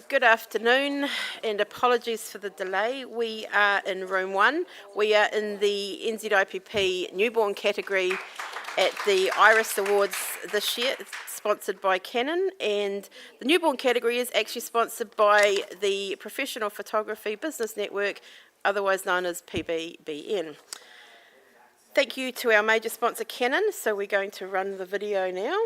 Good afternoon, and apologies for the delay. We are in room 1. We are in the NZIPP newborn category at the Iris Awards this year. It's sponsored by Canon, and the newborn category is actually sponsored by the Professional Photography Business Network, otherwise known as PBBN. Thank you to our major sponsor Canon. So we're going to run the video now.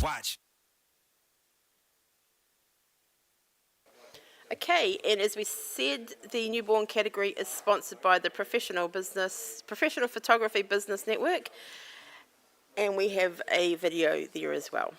Watch. Okay, and as we said, the newborn category is sponsored by the Professional Photography Business Network, and we have a video there as well.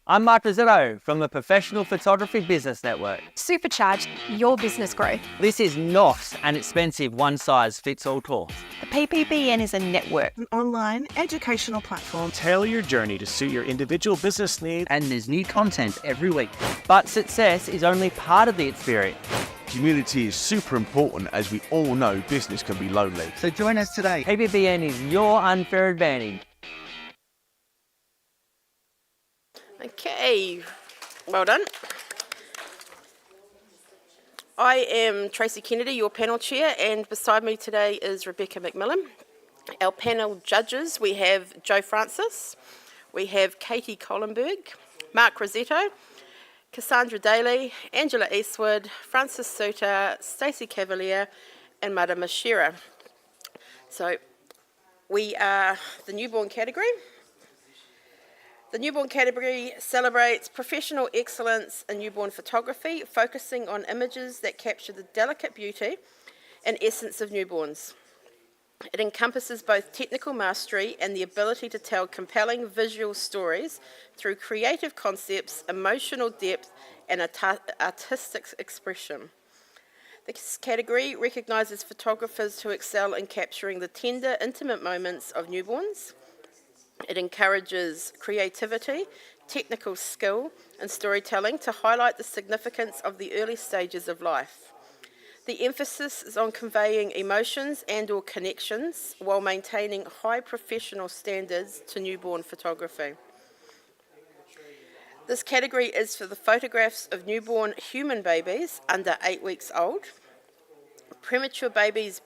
I'm Mark Rizzito from the Professional Photography Business Network. Supercharge your business growth. This is not an expensive one-size-fits-all course. The PPBN is a network. An online educational platform. Tailor your journey to suit your individual business needs. And there's new content every week. But success is only part of the experience. Community is super important, as we all know business can be lonely. So join us today. PPBN is your unfair advantage. Okay, well done. I am Tracy Kennedy, your panel chair, and beside me today is Rebecca McMillan. Our panel judges, we have Joe Francis, we have Katie Collenberg, Mark Rossetto, Cassandra Daly, Angela Eastwood, Francis Suter, Stacey Cavalier, and Mada Mashira. So we are the newborn category. The newborn category celebrates professional excellence in newborn photography, focusing on images that capture the delicate beauty and essence of newborns. It encompasses both technical mastery and the ability to tell compelling visual stories through creative concepts, emotional depth, and artistic expression. This category recognises photographers who excel in capturing the tender, intimate moments of newborns. It encourages creativity, technical skill, and storytelling to highlight the significance of the early stages of life. The emphasis is on conveying emotions and/or connections while maintaining high professional standards to newborn photography. This category is for the photographs of human babies under 8 weeks old, premature babies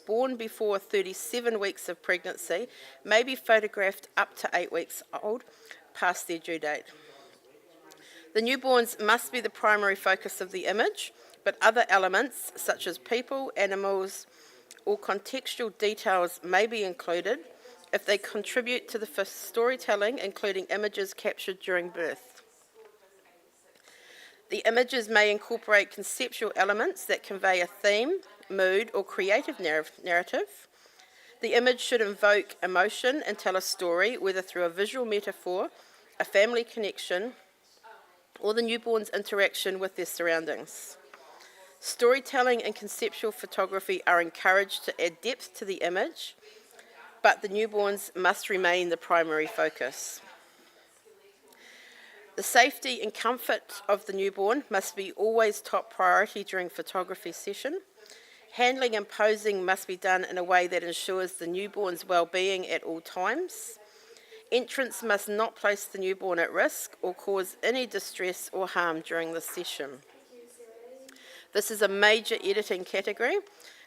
born before 37 weeks of pregnancy may be photographed up to 8 weeks old, past their due date. The newborns must be the primary focus of the image, but other elements such as people, animals, or contextual details may be included if they contribute to the storytelling, including images captured during birth. The images may incorporate conceptual elements that convey a theme, mood, or creative narrative. The image should invoke emotion and tell a story, whether through a visual metaphor, a family connection, or the newborn's interaction with their surroundings. Storytelling and conceptual photography are encouraged to add depth to the image, but the newborns must remain the primary focus. The safety and comfort of the newborn must be always top priority during photography session. Handling and posing must be done in a way that ensures the newborn's well-being at all times. Entrance must not place the newborn at risk or cause any distress or harm during the session. This is a major editing category,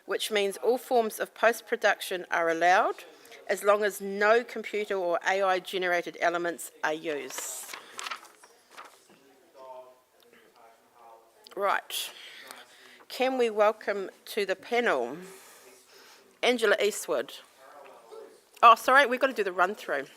which means all forms of post-production are allowed, as long as no computer or AI-generated elements are used. Right. Can we welcome to the panel Angela Eastwood? Oh, sorry, we've got to do the run-through.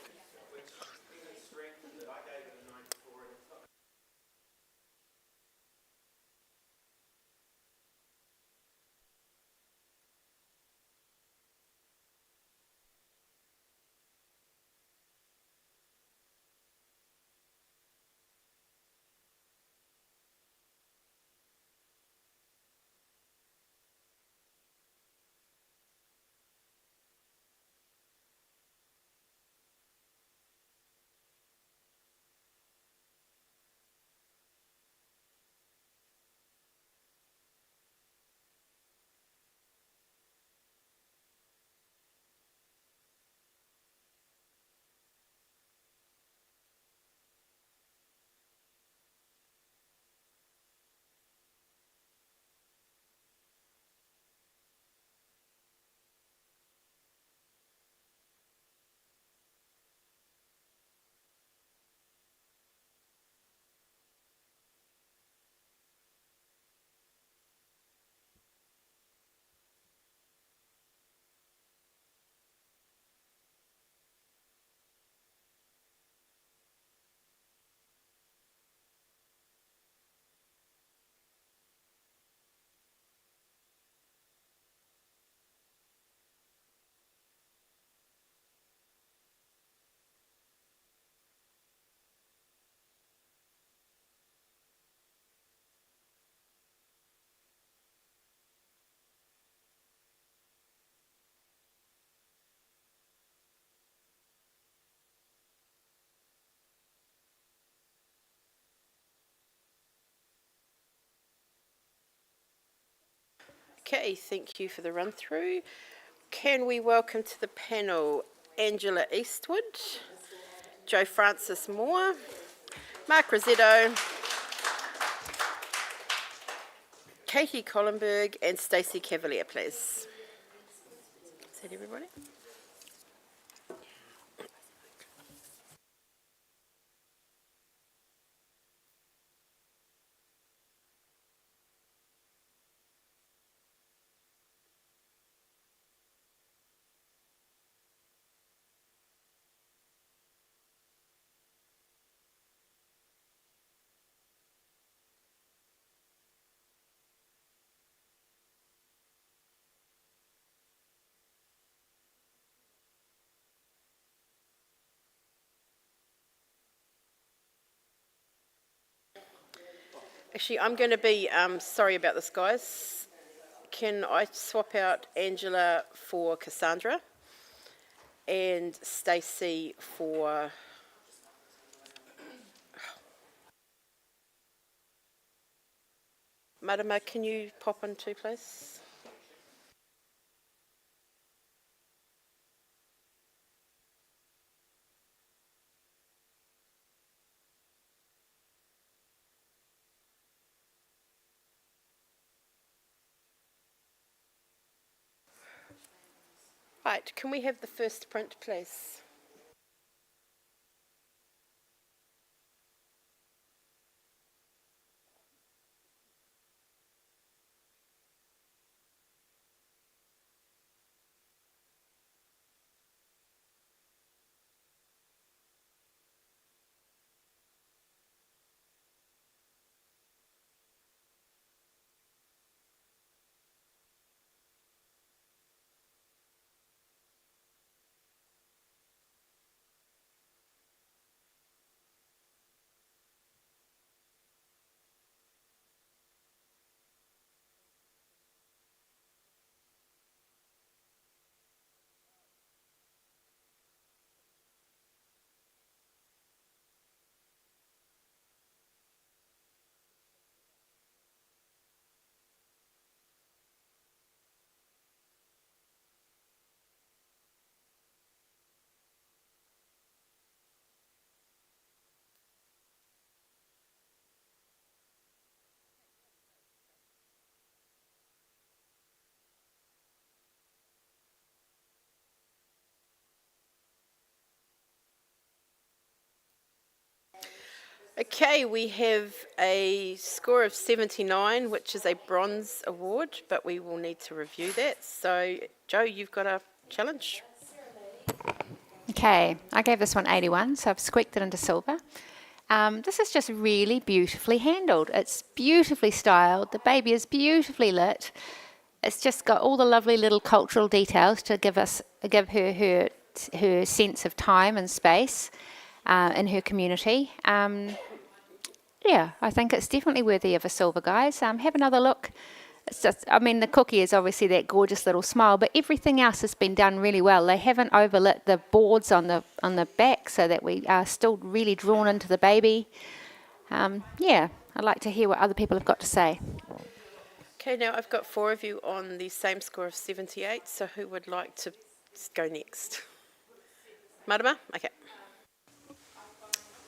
Okay, thank you for the run through. Can we welcome to the panel Angela Eastwood, Joe Francis Moore, Mark Rosetto, Katie Collenberg, and Stacey Cavalier, please. Is that everybody? Actually, I'm going to be sorry about this, guys. Can I swap out Angela for Cassandra and Stacey for... Marama, can you pop on too, please? Right, can we have the first print, please? Okay, we have a score of 79, which is a bronze award, but we will need to review that. So, Joe, you've got a challenge. Okay, I gave this one 81, so I've squeaked it into silver. This is just really beautifully handled. It's beautifully styled. The baby is beautifully lit. It's just got all the lovely little cultural details to give her sense of time and space in her community. Yeah, I think it's definitely worthy of a silver, guys. Have another look. It's just, I mean, the cookie is obviously that gorgeous little smile, but everything else has been done really well. They haven't overlit the boards on the back so that we are still really drawn into the baby. Yeah, I'd like to hear what other people have got to say. Okay, now I've got 4 of you on the same score of 78, so who would like to go next? Marama? Okay.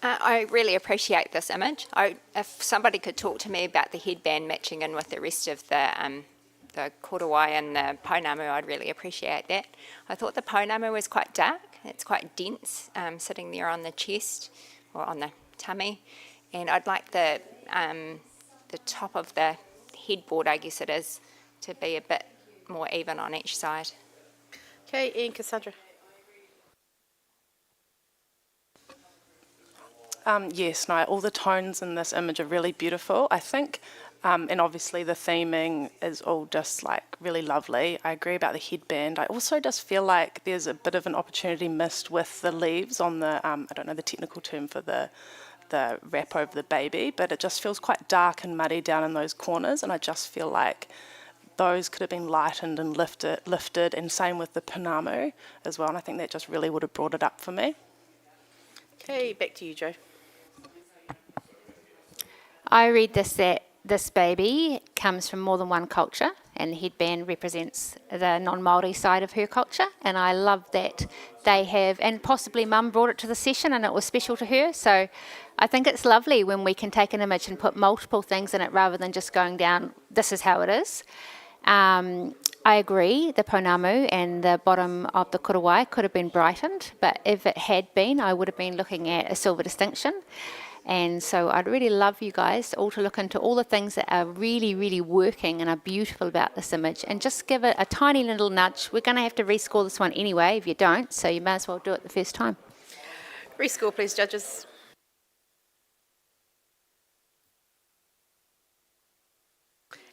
I really appreciate this image. If somebody could talk to me about the headband matching in with the rest of the korowai and the pounamu, I'd really appreciate that. I thought the pounamu was quite dark. It's quite dense, sitting there on the chest or on the tummy. And I'd like the top of the headboard, I guess it is, to be a bit more even on each side. Okay, Ian, Cassandra. Yes, no, all the tones in this image are really beautiful, I think. And obviously the theming is all just like really lovely. I agree about the headband. I also just feel like there's a bit of an opportunity missed with the leaves on the, I don't know the technical term for the wrap over the baby, but it just feels quite dark and muddy down in those corners, and I just feel like those could have been lightened and lifted, and same with the pounamu as well, and I think that just really would have brought it up for me. Okay, back to you, Joe. I read this that this baby comes from more than one culture and the headband represents the non-Māori side of her culture, and I love that they have, and possibly Mum brought it to the session and it was special to her, so I think it's lovely when we can take an image and put multiple things in it rather than just going down, this is how it is. I agree, the pounamu and the bottom of the kurawai could have been brightened, but if it had been, I would have been looking at a silver distinction. And so I'd really love you guys all to look into all the things that are really, really working and are beautiful about this image, and just give it a tiny little nudge. We're going to have to rescore this one anyway if you don't, so you may as well do it the first time. Rescore, please, judges.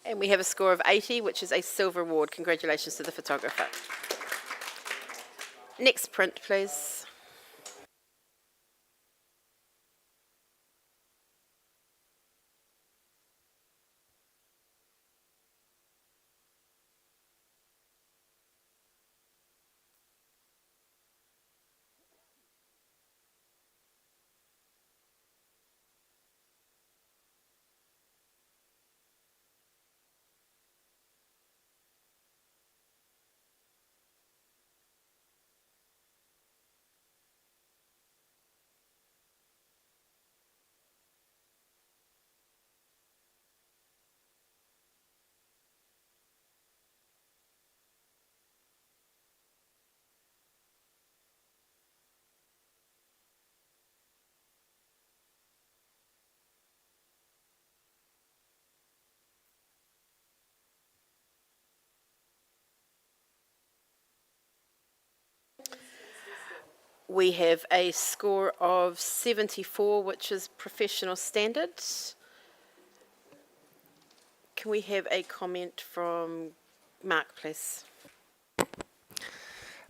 And we have a score of 80, which is a silver award. Congratulations to the photographer. Next print, please. We have a score of 74, which is professional standard. Can we have a comment from Mark, please?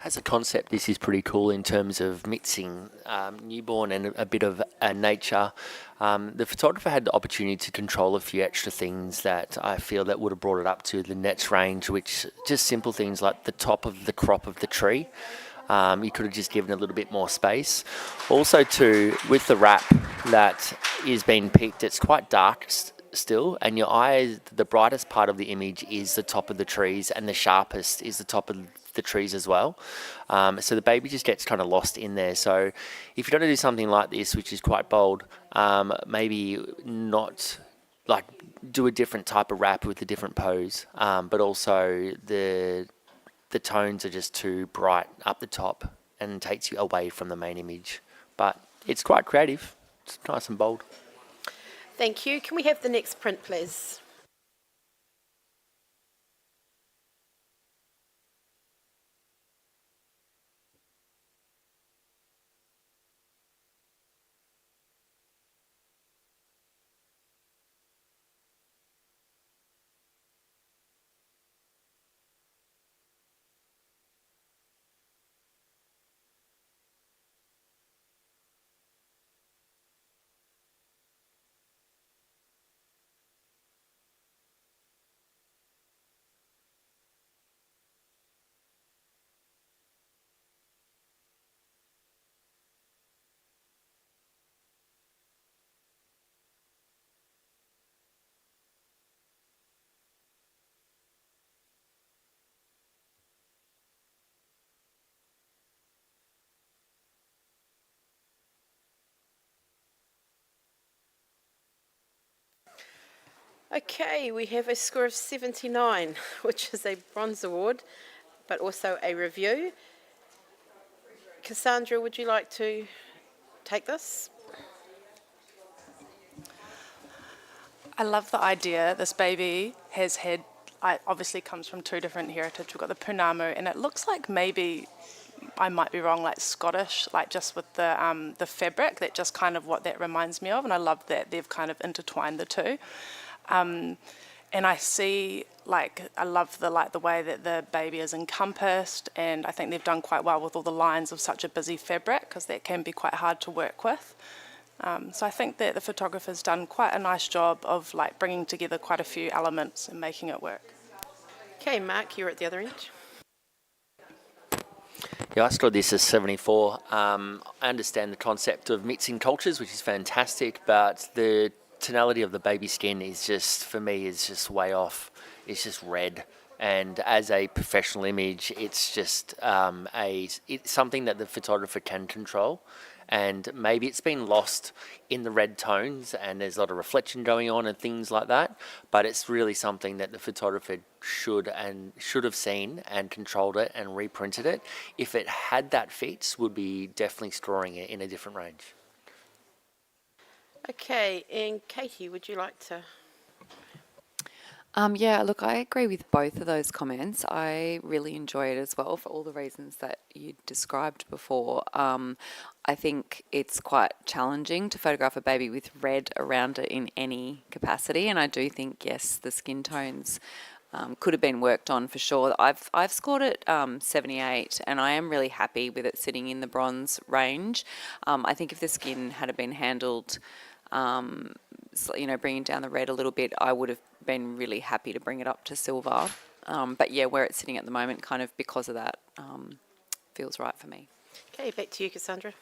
As a concept, this is pretty cool in terms of mixing newborn and a bit of nature. The photographer had the opportunity to control a few extra things that I feel that would have brought it up to the next range, which just simple things like the top of the crop of the tree. You could have just given a little bit more space. Also too, with the wrap that is being picked, it's quite dark still, and your eye, the brightest part of the image is the top of the trees, and the sharpest is the top of the trees as well. So the baby just gets kind of lost in there. So if you're going to do something like this, which is quite bold, maybe not like do a different type of wrap with a different pose, but also the tones are just too bright up the top and takes you away from the main image. But it's quite creative. It's nice and bold. Thank you. Can we have the next print, please? Okay, we have a score of 79, which is a bronze award, but also a review. Cassandra, would you like to take this? I love the idea. This baby has had, obviously comes from two different heritage. We've got the pounamu, and it looks like maybe, I might be wrong, like Scottish, like just with the fabric. That just kind of what that reminds me of, and I love that they've kind of intertwined the two. And I see, I love the way that the baby is encompassed, and I think they've done quite well with all the lines of such a busy fabric, because that can be quite hard to work with. So I think that the photographer's done quite a nice job of bringing together quite a few elements and making it work. Okay, Mark, you're at the other end. Yeah, I scored this as 74. I understand the concept of mixing cultures, which is fantastic, but the tonality of the baby skin is just, for me, is just way off. It's just red. And as a professional image, it's just it's something that the photographer can control. And maybe it's been lost in the red tones and there's a lot of reflection going on and things like that. But it's really something that the photographer should have seen and controlled it and reprinted it. If it had that fix, would be definitely storing it in a different range. Okay, and Katie, would you like to? Yeah, look, I agree with both of those comments. I really enjoy it as well for all the reasons that you described before. I think it's quite challenging to photograph a baby with red around it in any capacity, and I do think, yes, the skin tones could have been worked on for sure. I've scored it 78, and I am really happy with it sitting in the bronze range. I think if the skin had been handled, bringing down the red a little bit, I would have been really happy to bring it up to silver. But yeah, where it's sitting at the moment, kind of because of that, feels right for me. Okay, back to you, Cassandra.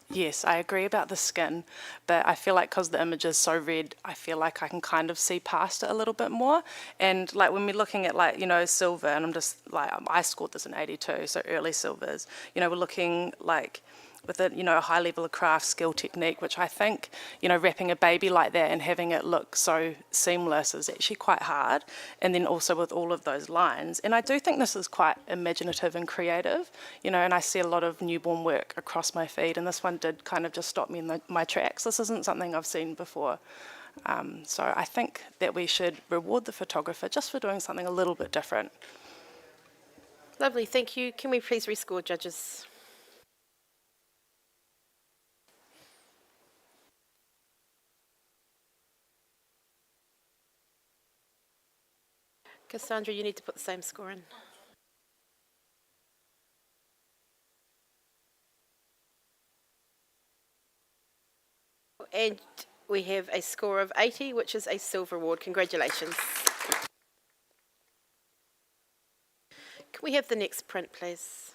Yes, I agree about the skin, but I feel like because the image is so red, I feel like I can kind of see past it a little bit more. And like when we're looking at silver, and I'm just like, I scored this in 82, so early silvers, we're looking like with a high level of craft, skill, technique, which I think, wrapping a baby like that and having it look so seamless is actually quite hard. And then also with all of those lines. And I do think this is quite imaginative and creative, and I see a lot of newborn work across my feed, and this one did kind of just stop me in my tracks. This isn't something I've seen before. So I think that we should reward the photographer just for doing something a little bit different. Lovely, thank you. Can we please rescore, judges? Cassandra, you need to put the same score in. And we have a score of 80, which is a silver award. Congratulations. Can we have the next print, please?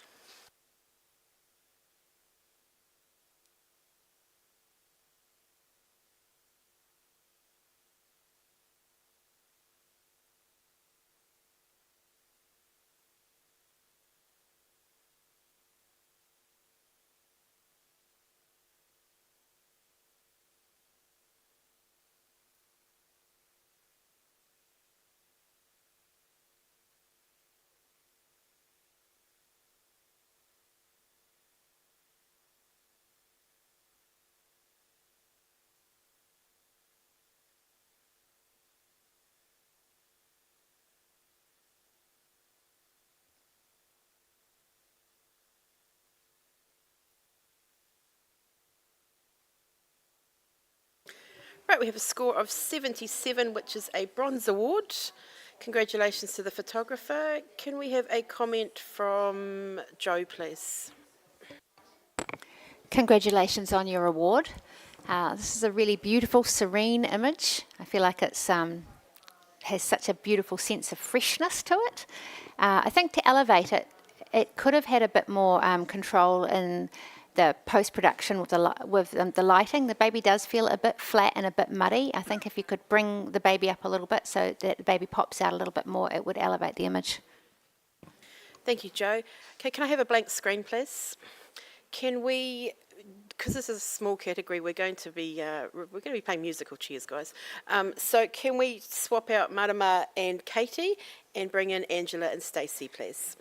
Right, we have a score of 77, which is a bronze award. Congratulations to the photographer. Can we have a comment from Joe, please? Congratulations on your award. This is a really beautiful, serene image. I feel like it's has such a beautiful sense of freshness to it. I think to elevate it, it could have had a bit more control in the post-production with the lighting. The baby does feel a bit flat and a bit muddy. I think if you could bring the baby up a little bit so that the baby pops out a little bit more, it would elevate the image. Thank you, Joe. Okay, can I have a blank screen, please? Can we, because this is a small category, we're going to be playing musical chairs, guys. So can we swap out Marama and Katie and bring in Angela and Stacey, please?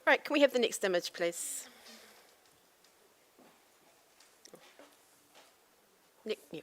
Right, can we have the next image, please? Nick, yeah.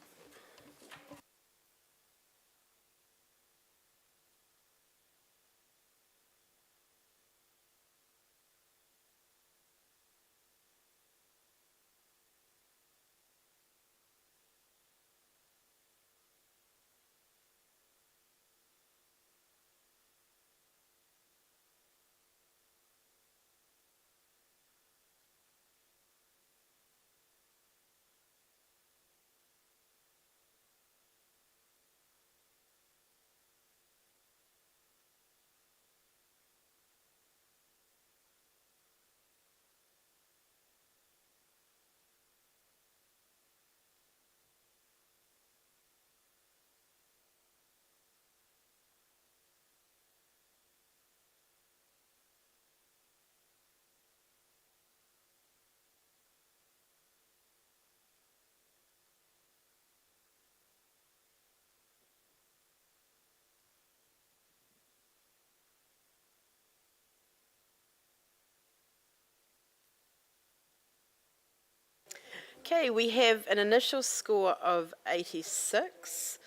Okay, we have an initial score of 86,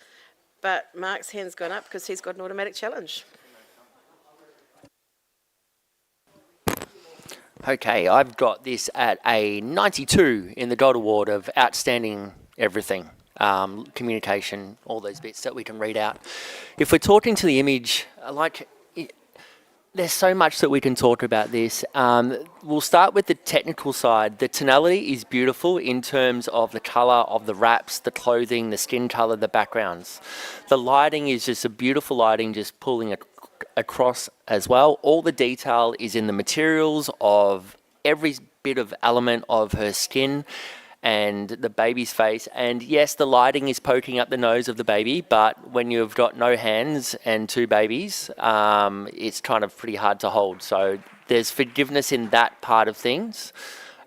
but Mark's hand's gone up because he's got an automatic challenge. Okay, I've got this at a 92 in the Gold Award of outstanding everything. Communication, all those bits that we can read out. If we're talking to the image, there's so much that we can talk about this. We'll start with the technical side. The tonality is beautiful in terms of the colour of the wraps, the clothing, the skin colour, the backgrounds. The lighting is just a beautiful lighting just pulling across as well. All the detail is in the materials of every bit of element of her skin and the baby's face. And yes, the lighting is poking up the nose of the baby, but when you've got no hands and two babies, it's kind of pretty hard to hold. So there's forgiveness in that part of things.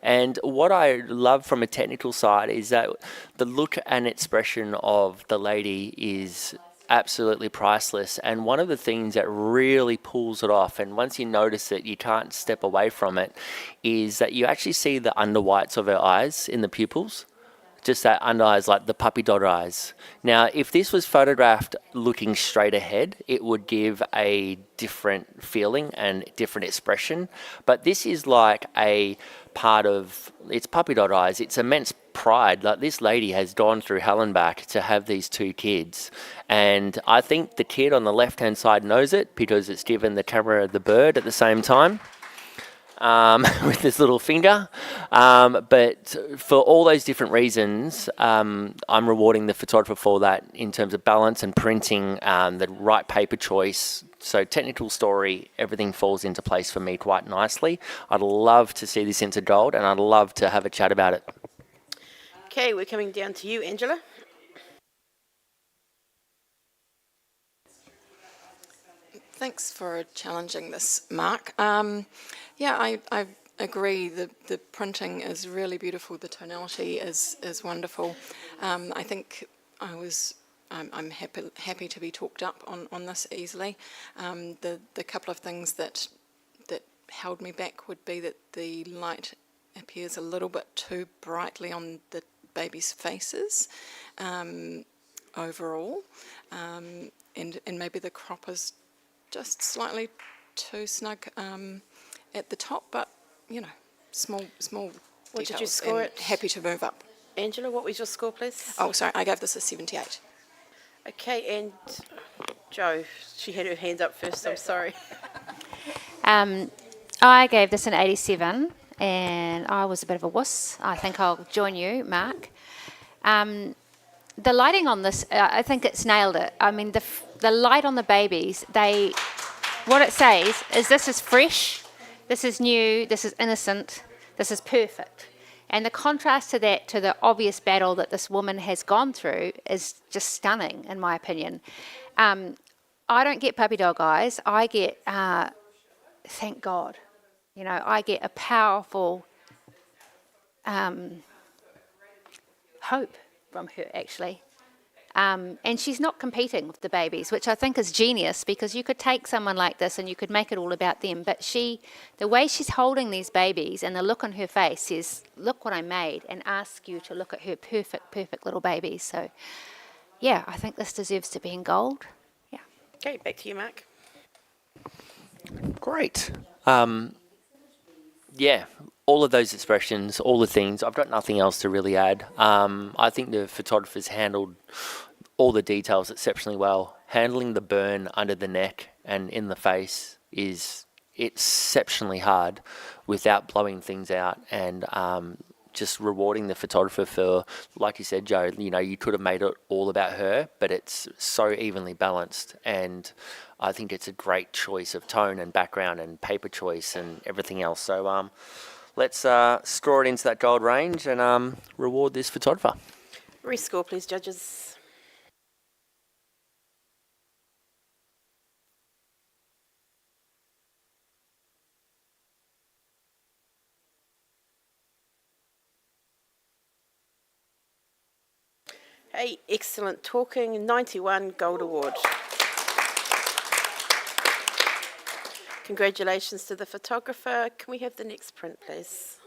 And what I love from a technical side is that the look and expression of the lady is absolutely priceless. And one of the things that really pulls it off, and once you notice it, you can't step away from it, is that you actually see the under whites of her eyes in the pupils. Just that under eyes, like the puppy dog eyes. Now, if this was photographed looking straight ahead, it would give a different feeling and different expression. But this is like a part of, it's puppy dog eyes. It's immense pride. Like, this lady has gone through hell and back to have these two kids. And I think the kid on the left-hand side knows it because it's given the camera the bird at the same time. With this little finger. But for all those different reasons, I'm rewarding the photographer for that in terms of balance and printing, the right paper choice. So technical story, everything falls into place for me quite nicely. I'd love to see this into gold, and I'd love to have a chat about it. Okay, we're coming down to you, Angela. Thanks for challenging this, Mark. Yeah, I agree. The printing is really beautiful. The tonality is wonderful. I think I'm happy to be talked up on this easily. The couple of things that held me back would be that the light appears a little bit too brightly on the babies' faces overall, and maybe the crop is just slightly too snug at the top, but small What did you details, score and it? happy to move up. Angela, what was your score, please? Oh, sorry, I gave this a 78. Okay, and Jo, she had her hand up first, I'm sorry. I gave this an 87, and I was a bit of a wuss. I think I'll join you, Mark. The lighting on this, I think it's nailed it. I mean, the light on the babies, what it says is this is fresh, this is new, this is innocent, this is perfect. And the contrast to that, to the obvious battle that this woman has gone through, is just stunning, in my opinion. I don't get puppy dog eyes. I get, thank God, I get a powerful hope from her, actually. And she's not competing with the babies, which I think is genius, because you could take someone like this and you could make it all about them. But the way she's holding these babies and the look on her face is, look what I made, and ask you to look at her perfect little babies. So, yeah, I think this deserves to be in gold. Yeah. Okay, back to you, Mark. Great. Yeah, all of those expressions, all the things. I've got nothing else to really add. I think the photographer's handled all the details exceptionally well. Handling the burn under the neck and in the face is exceptionally hard without blowing things out, and just rewarding the photographer for, like you said, Jo, you could have made it all about her, but it's so evenly balanced, and I think it's a great choice of tone and background and paper choice and everything else. So let's score it into that gold range and reward this photographer. Rescore, please, judges. Hey, excellent talking, 91 Gold Award. Congratulations to the photographer. Can we have the next print, please?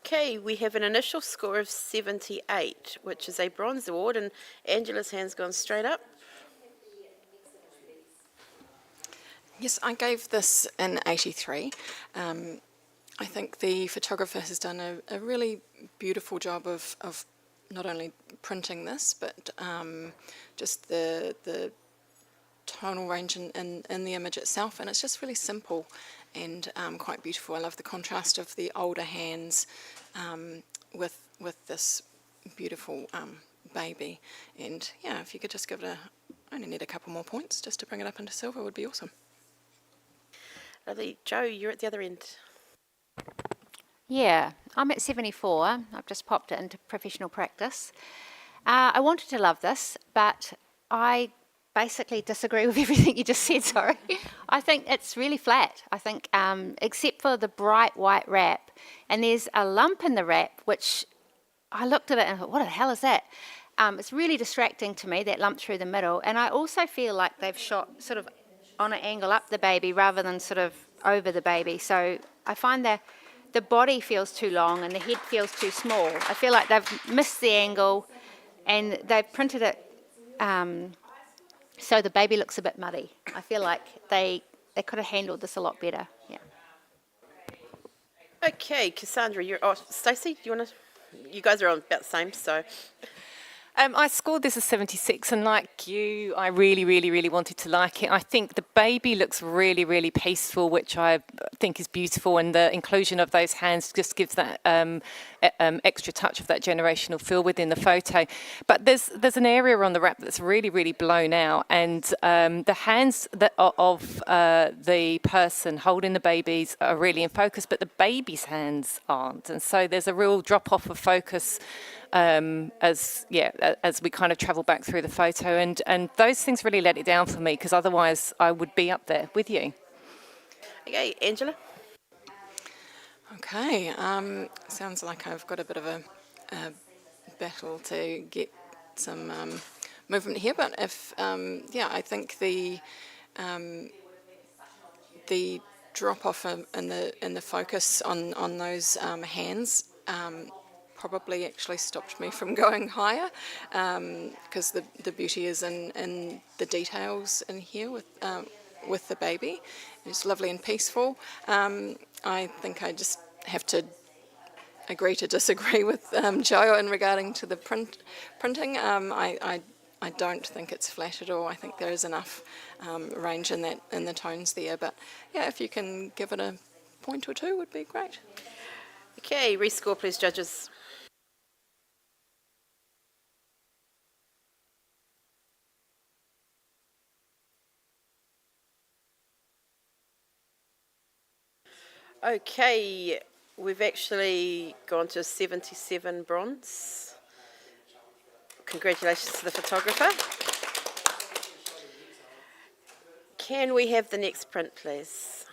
Okay, we have an initial score of 78, which is a bronze award, and Angela's hand's gone straight up. Yes, I gave this an 83. I think the photographer has done a really beautiful job of not only printing this, but just the tonal range in the image itself, and it's just really simple and quite beautiful. I love the contrast of the older hands with this beautiful baby, and yeah, if you could just give it I only need a couple more points just to bring it up into silver would be awesome. Lovely. Joe, you're at the other end. Yeah, I'm at 74. I've just popped it into professional practice. I wanted to love this, but I basically disagree with everything you just said, sorry. I think it's really flat. I think, except for the bright white wrap, and there's a lump in the wrap, which I looked at it and thought, what the hell is that? It's really distracting to me, that lump through the middle, and I also feel like they've shot sort of on an angle up the baby rather than sort of over the baby. So I find the body feels too long and the head feels too small. I feel like they've missed the angle and they've printed it so the baby looks a bit muddy. I feel like they could have handled this a lot better. Yeah. Okay, Cassandra, Stacey, do you want to? You guys are on about the same, so. I scored this as 76, and like you, I really, really, really wanted to like it. I think the baby looks really, really peaceful, which I think is beautiful, and the inclusion of those hands just gives that extra touch of that generational feel within the photo. But there's an area on the wrap that's really, really blown out, and the hands of the person holding the babies are really in focus, but the baby's hands aren't, and so there's a real drop-off of focus as we kind of travel back through the photo, and those things really let it down for me, because otherwise I would be up there with you. Okay, Angela. Okay, sounds like I've got a bit of a battle to get some movement here, but if I think the drop off in the focus on those hands probably actually stopped me from going higher, because the beauty is in the details in here with the baby. It's lovely and peaceful. I think I just have to agree to disagree with Joe in regarding to the printing. I don't think it's flat at all. I think there is enough range in the tones there. But yeah, if you can give it a point or two, would be great. Okay, rescore please, judges. Okay, we've actually gone to 77 bronze. Congratulations to the photographer. Can we have the next print, please?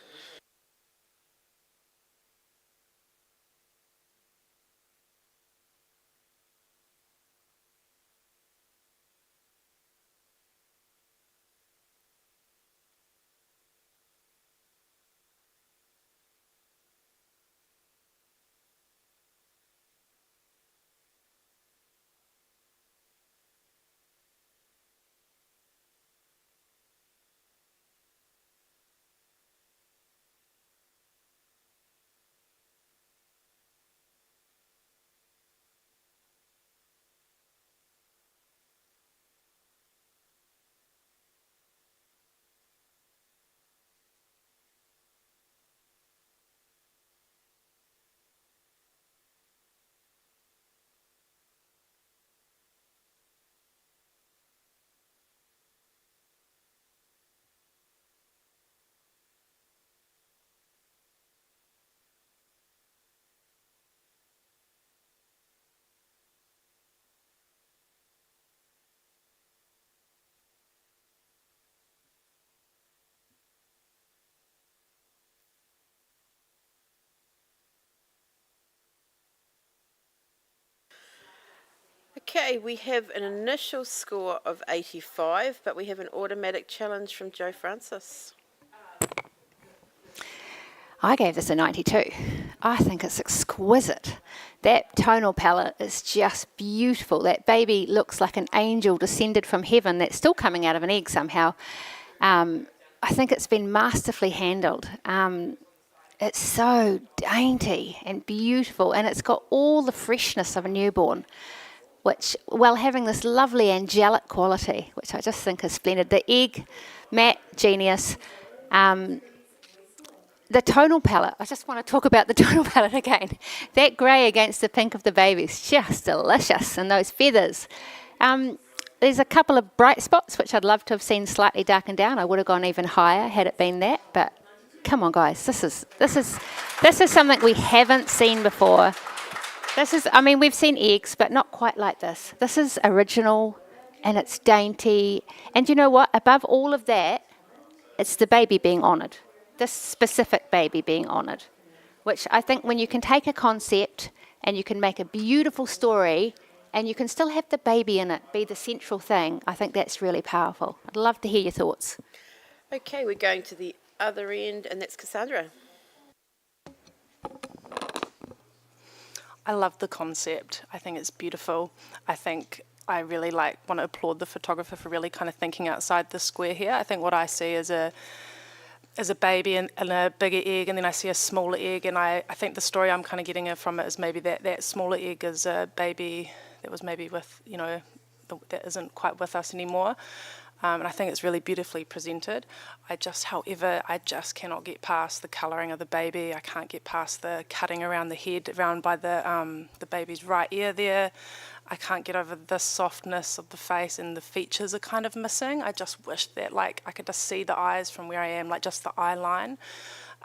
Okay, we have an initial score of 85, but we have an automatic challenge from Joe Francis. I gave this a 92. I think it's exquisite. That tonal palette is just beautiful. That baby looks like an angel descended from heaven that's still coming out of an egg somehow. I think it's been masterfully handled. It's so dainty and beautiful, and it's got all the freshness of a newborn, which, while having this lovely angelic quality, which I just think is splendid. The egg, matte, genius. The tonal palette, I just want to talk about the tonal palette again. That grey against the pink of the baby is just delicious, and those feathers. There's a couple of bright spots which I'd love to have seen slightly darkened down. I would have gone even higher had it been that, but come on guys, this is something we haven't seen before. We've seen eggs, but not quite like this. This is original, and it's dainty. And you know what? Above all of that, it's the baby being honoured. This specific baby being honoured, which I think when you can take a concept and you can make a beautiful story and you can still have the baby in it be the central thing, I think that's really powerful. I'd love to hear your thoughts. Okay, we're going to the other end, and that's Cassandra. I love the concept. I think it's beautiful. I really want to applaud the photographer for really kind of thinking outside the square here. I think what I see is a baby and a bigger egg, and then I see a smaller egg, and I think the story I'm kind of getting from it is maybe that smaller egg is a baby that was maybe with, that isn't quite with us anymore. And I think it's really beautifully presented. However, I just cannot get past the colouring of the baby. I can't get past the cutting around the head, around by the baby's right ear there. I can't get over the softness of the face, and the features are kind of missing. I just wish that I could just see the eyes from where I am, just the eye line.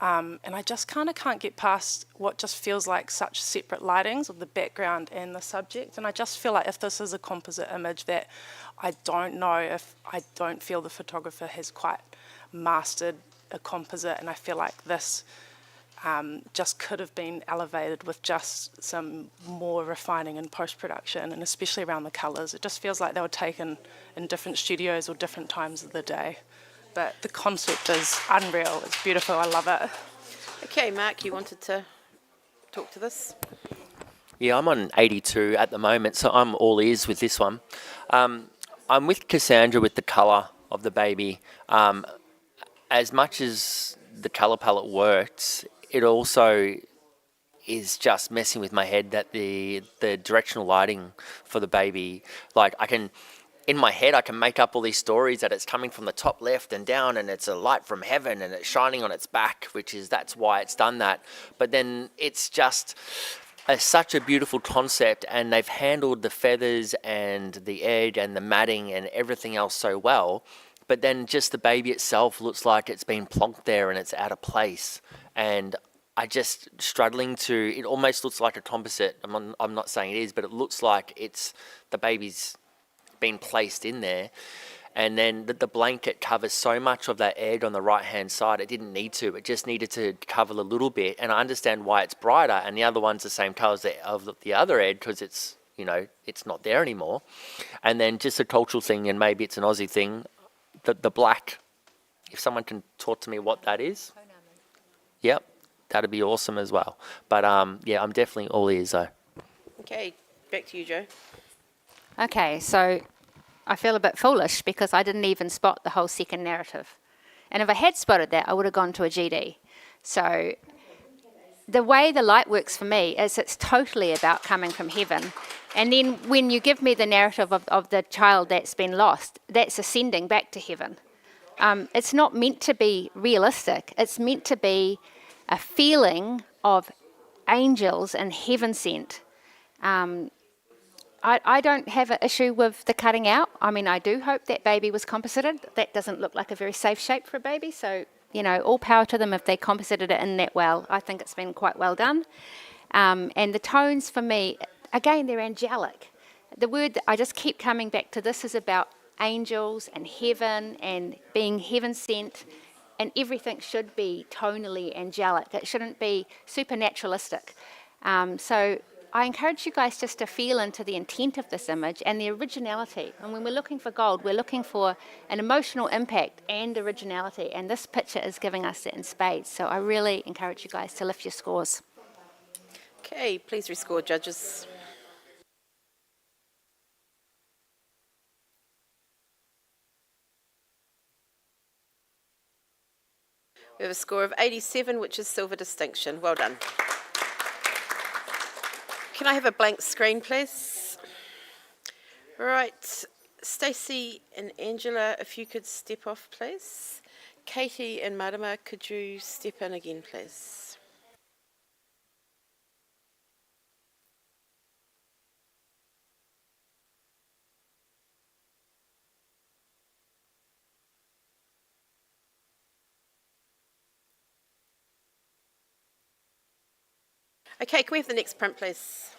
And I just kind of can't get past what just feels like such separate lightings of the background and the subject. And I just feel like if this is a composite image, that I don't feel the photographer has quite mastered a composite, and I feel like this just could have been elevated with just some more refining in post-production, and especially around the colours. It just feels like they were taken in different studios or different times of the day. But the concept is unreal. It's beautiful. I love it. Okay, Mark, you wanted to talk to this? Yeah, I'm on 82 at the moment, so I'm all ears with this one. I'm with Cassandra with the colour of the baby. As much as the colour palette works, it also is just messing with my head that the directional lighting for the baby, in my head, I can make up all these stories that it's coming from the top left and down, and it's a light from heaven, and it's shining on its back, that's why it's done that. But then it's just such a beautiful concept, and they've handled the feathers and the edge and the matting and everything else so well. But then just the baby itself looks like it's been plonked there and it's out of place. And I just it almost looks like a composite. I'm not saying it is, but it looks like it's the baby's been placed in there, and then the blanket covers so much of that egg on the right hand side. It didn't need to. It just needed to cover a little bit, and I understand why it's brighter, and the other one's the same colour as the other egg, because it's not there anymore. And then just a cultural thing, and maybe it's an Aussie thing, the black, if someone can talk to me what that is. Yep, that'd be awesome as well. But yeah, I'm definitely all ears though. Okay, back to you, Jo. Okay, so I feel a bit foolish because I didn't even spot the whole second narrative. And if I had spotted that, I would have gone to a GD. So the way the light works for me is it's totally about coming from heaven. And then when you give me the narrative of the child that's been lost, that's ascending back to heaven. It's not meant to be realistic. It's meant to be a feeling of angels and heaven sent. I don't have an issue with the cutting out. I do hope that baby was composited. That doesn't look like a very safe shape for a baby. So, all power to them if they composited it in that well. I think it's been quite well done. And the tones for me, again, they're angelic. The word that I just keep coming back to, this is about angels and heaven and being heaven sent. And everything should be tonally angelic. It shouldn't be supernaturalistic. So I encourage you guys just to feel into the intent of this image and the originality. And when we're looking for gold, we're looking for an emotional impact and originality. And this picture is giving us that in spades. So I really encourage you guys to lift your scores. Okay, please rescore, judges. We have a score of 87, which is silver distinction. Well done. Can I have a blank screen, please? Right, Stacey and Angela, if you could step off, please. Katie and Marama, could you step in again, please? Okay, can we have the next print, please?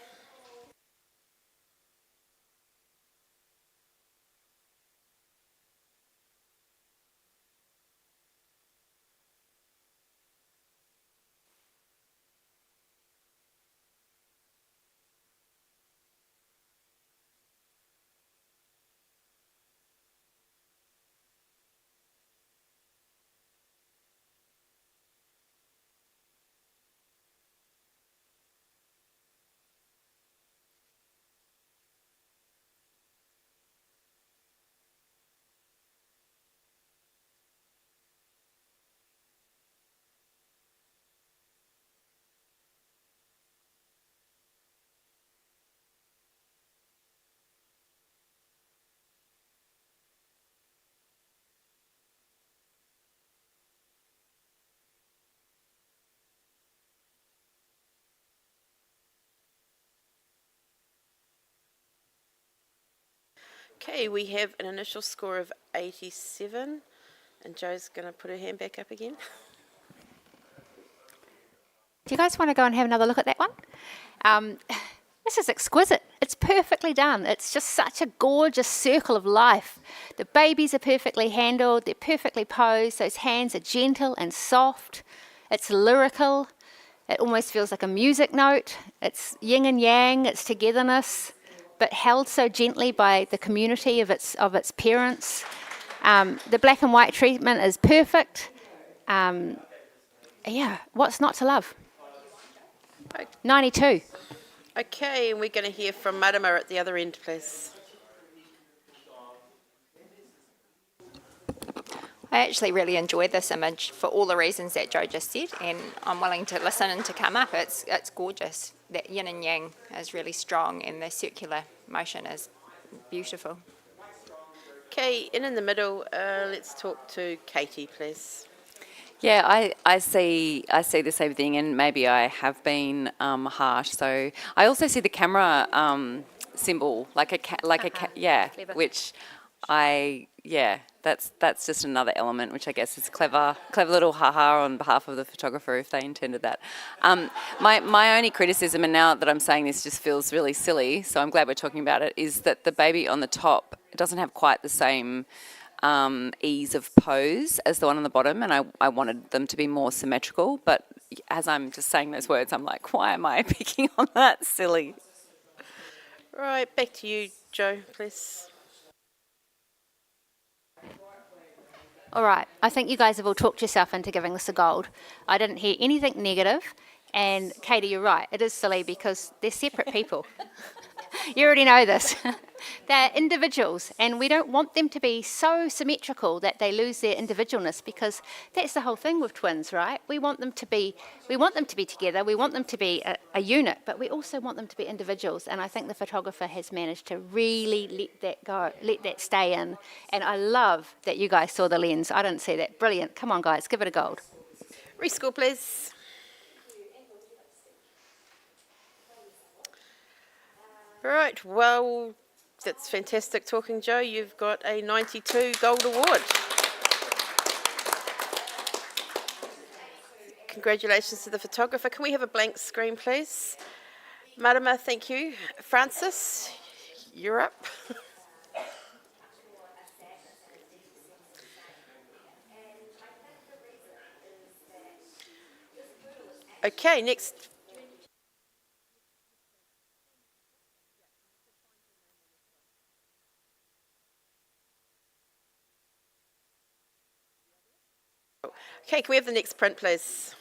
Okay, we have an initial score of 87, and Jo's going to put her hand back up again. Do you guys want to go and have another look at that one? This is exquisite. It's perfectly done. It's just such a gorgeous circle of life. The babies are perfectly handled. They're perfectly posed. Those hands are gentle and soft. It's lyrical. It almost feels like a music note. It's yin and yang. It's togetherness, but held so gently by the community of its parents. The black and white treatment is perfect. Yeah, what's not to love? 92. Okay, and we're going to hear from Marama at the other end, please. I actually really enjoyed this image for all the reasons that Jo just said, and I'm willing to listen and to come up. It's gorgeous. That yin and yang is really strong, and the circular motion is beautiful. Okay, and in the middle, let's talk to Katie, please. Yeah, I see the same thing, and maybe I have been harsh. So I also see the camera symbol, yeah, Clever. which that's just another element, which I guess is clever little haha on behalf of the photographer if they intended that. My only criticism, and now that I'm saying this just feels really silly, so I'm glad we're talking about it, is that the baby on the top doesn't have quite the same ease of pose as the one on the bottom, and I wanted them to be more symmetrical, but as I'm just saying those words, I'm like, why am I picking on that? Silly. Right, back to you, Jo, please. All right, I think you guys have all talked yourself into giving this a gold. I didn't hear anything negative, and Katie, you're right, it is silly because they're separate people. You already know this. They're individuals, and we don't want them to be so symmetrical that they lose their individualness, because that's the whole thing with twins, right? We want them to be together, we want them to be a unit, but we also want them to be individuals, and I think the photographer has managed to really let that go, let that stay in, and I love that you guys saw the lens. I didn't see that. Brilliant. Come on, guys, give it a gold. Rescore, please. Right, well, that's fantastic talking, Jo. You've got a 92 gold award. Congratulations to the photographer. Can we have a blank screen, please? Marama, thank you. Francis, you're up. Okay, next. Okay, can we have the next print, please?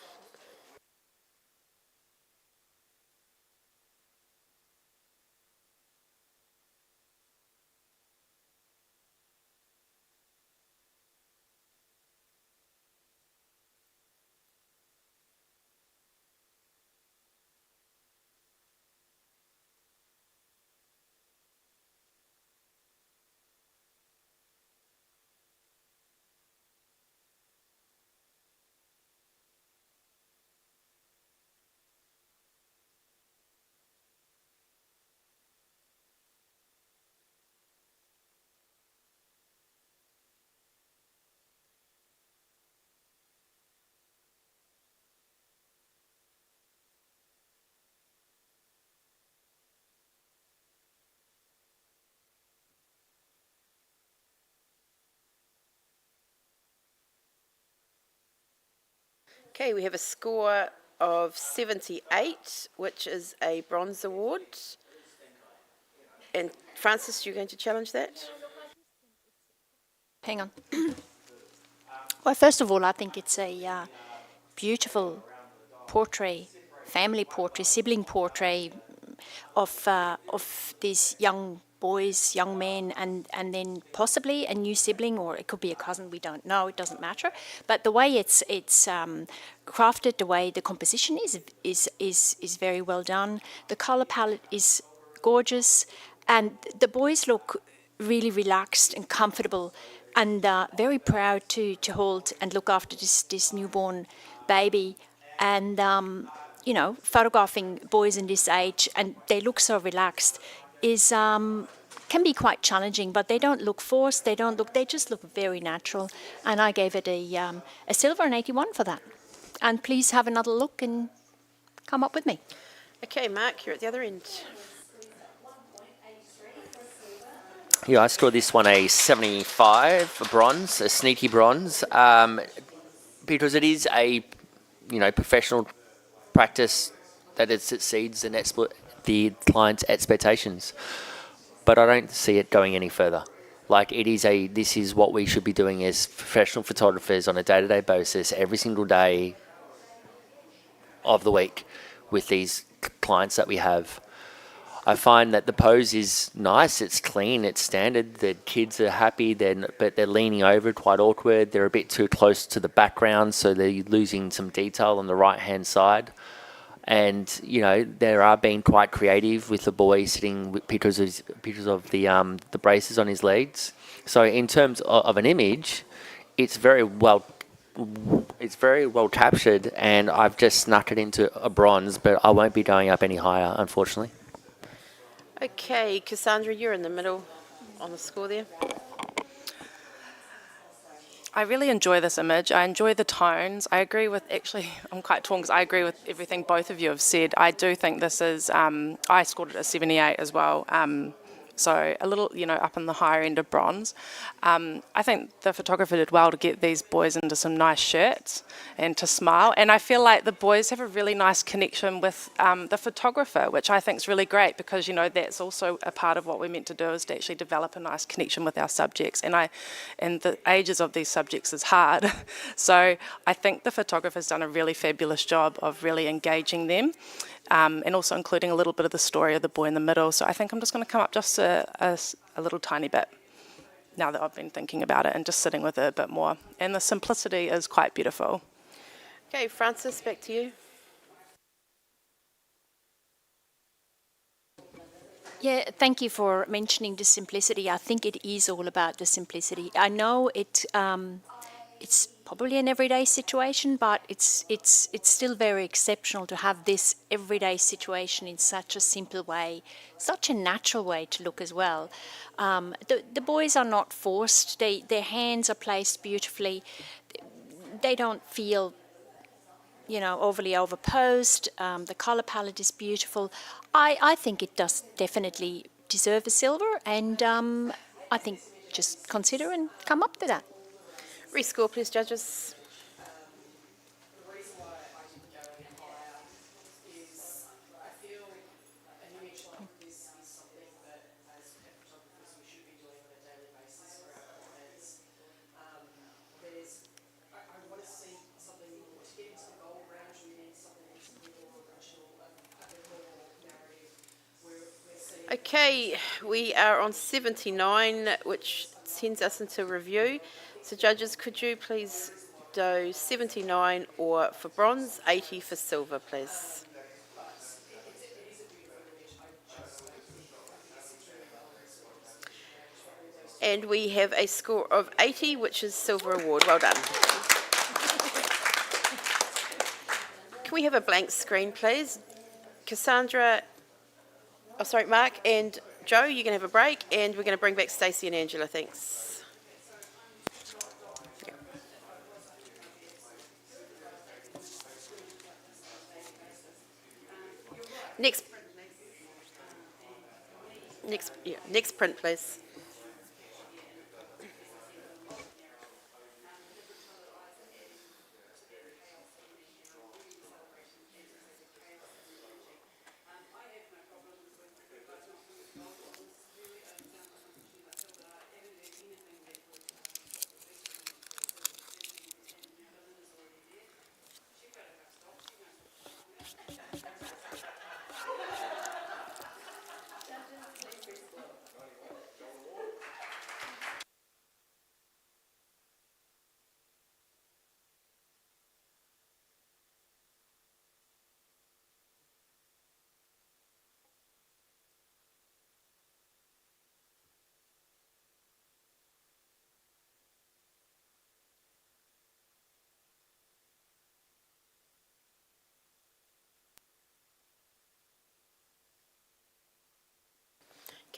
Okay, we have a score of 78, which is a bronze award. And Francis, you're going to challenge that? Hang on. Well, first of all, I think it's a beautiful portrait, family portrait, sibling portrait of these young boys, young men, and then possibly a new sibling, or it could be a cousin. We don't know. It doesn't matter. But the way it's crafted, the way the composition is very well done. The color palette is gorgeous, and the boys look really relaxed and comfortable, and very proud to hold and look after this newborn baby. And you know, photographing boys in this age and they look so relaxed is can be quite challenging, but they don't look forced. They just look very natural. And I gave it a silver and 81 for that. And please have another look and come up with me. Okay, Mark, you're at the other end. Yeah, I scored this one a 75, a bronze, a sneaky bronze, because it is a, professional practice that it exceeds the client's expectations. But I don't see it going any further. Like, this is what we should be doing as professional photographers on a day-to-day basis, every single day of the week with these clients that we have. I find that the pose is nice, it's clean, it's standard. The kids are happy, but they're leaning over, quite awkward. They're a bit too close to the background, so they're losing some detail on the right-hand side. And, they are being quite creative with the boy sitting with pictures of the braces on his legs. So in terms of an image, it's very well captured, and I've just snuck it into a bronze, but I won't be going up any higher, unfortunately. Okay, Cassandra, you're in the middle on the score there. I really enjoy this image. I enjoy the tones. I agree with, actually, I'm quite torn because I agree with everything both of you have said. I do think this is, I scored it a 78 as well. So a little, up in the higher end of bronze. I think the photographer did well to get these boys into some nice shirts and to smile. And I feel like the boys have a really nice connection with the photographer, which I think is really great because, that's also a part of what we're meant to do, is to actually develop a nice connection with our subjects. And the ages of these subjects is hard. So I think the photographer's done a really fabulous job of really engaging them. And also including a little bit of the story of the boy in the middle. So I think I'm just going to come up just a little tiny bit now that I've been thinking about it and just sitting with it a bit more. And the simplicity is quite beautiful. Okay, Francis, back to you. Yeah, thank you for mentioning the simplicity. I think it is all about the simplicity. I know it's probably an everyday situation, but it's still very exceptional to have this everyday situation in such a simple way, such a natural way to look as well. The boys are not forced. Their hands are placed beautifully. They don't feel, overly overposed. The color palette is beautiful. I think it does definitely deserve a silver, and I think just consider and come up to that. Rescore, please, judges. Okay, we are on 79, which sends us into review. So judges, could you please do 79 or for bronze, 80 for silver, please? And we have a score of 80, which is silver award. Well done. Can we have a blank screen, please? Cassandra, oh sorry, Mark and Joe, you're going to have a break, and we're going to bring back Stacey and Angela, thanks. Next print, please.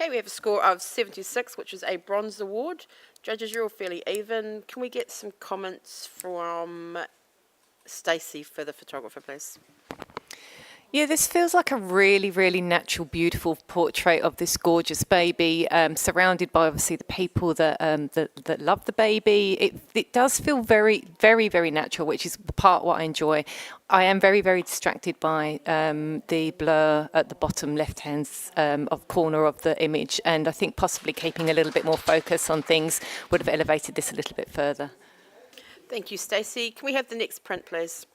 Okay, we have a score of 76, which is a bronze award. Judges, you're all fairly even. Can we get some comments from Stacey for the photographer, please? Yeah, this feels like a really, really natural, beautiful portrait of this gorgeous baby, surrounded by obviously the people that that love the baby. It does feel very, very, very natural, which is part what I enjoy. I am very, very distracted by the blur at the bottom left-hand corner of the image, and I think possibly keeping a little bit more focus on things would have elevated this a little bit further. Thank you, Stacey. Can we have the next print, please?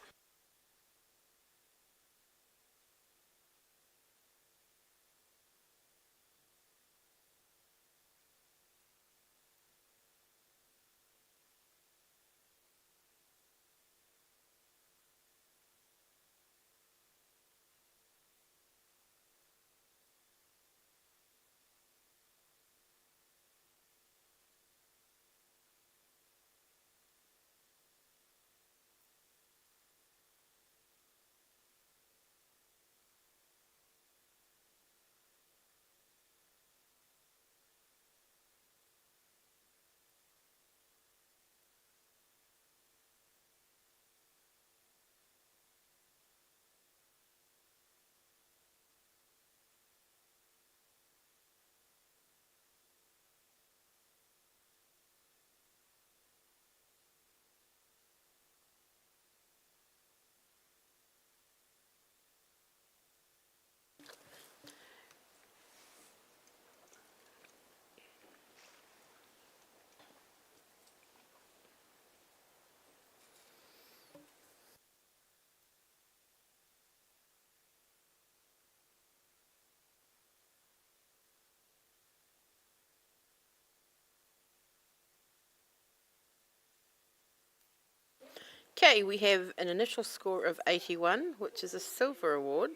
Okay, we have an initial score of 81, which is a silver award.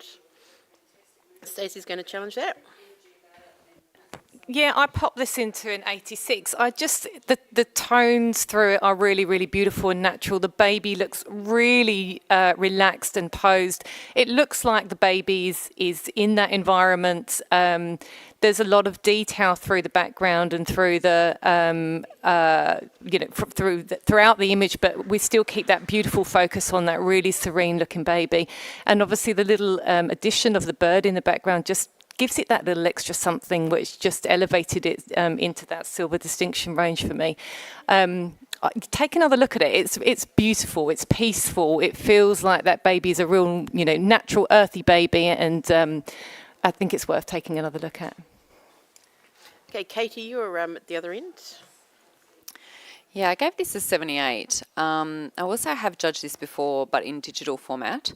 Stacey's going to challenge that. Yeah, I popped this into an 86. The tones through it are really, really beautiful and natural. The baby looks really relaxed and posed. It looks like the baby is in that environment. There's a lot of detail through the background and through the, throughout the image, but we still keep that beautiful focus on that really serene looking baby. And obviously the little addition of the bird in the background just gives it that little extra something which just elevated it into that silver distinction range for me. Take another look at it. It's beautiful. It's peaceful. It feels like that baby is a real, natural, earthy baby, and I think it's worth taking another look at. Okay, Katie, you're at the other end. Yeah, I gave this a 78. I also have judged this before, but in digital format.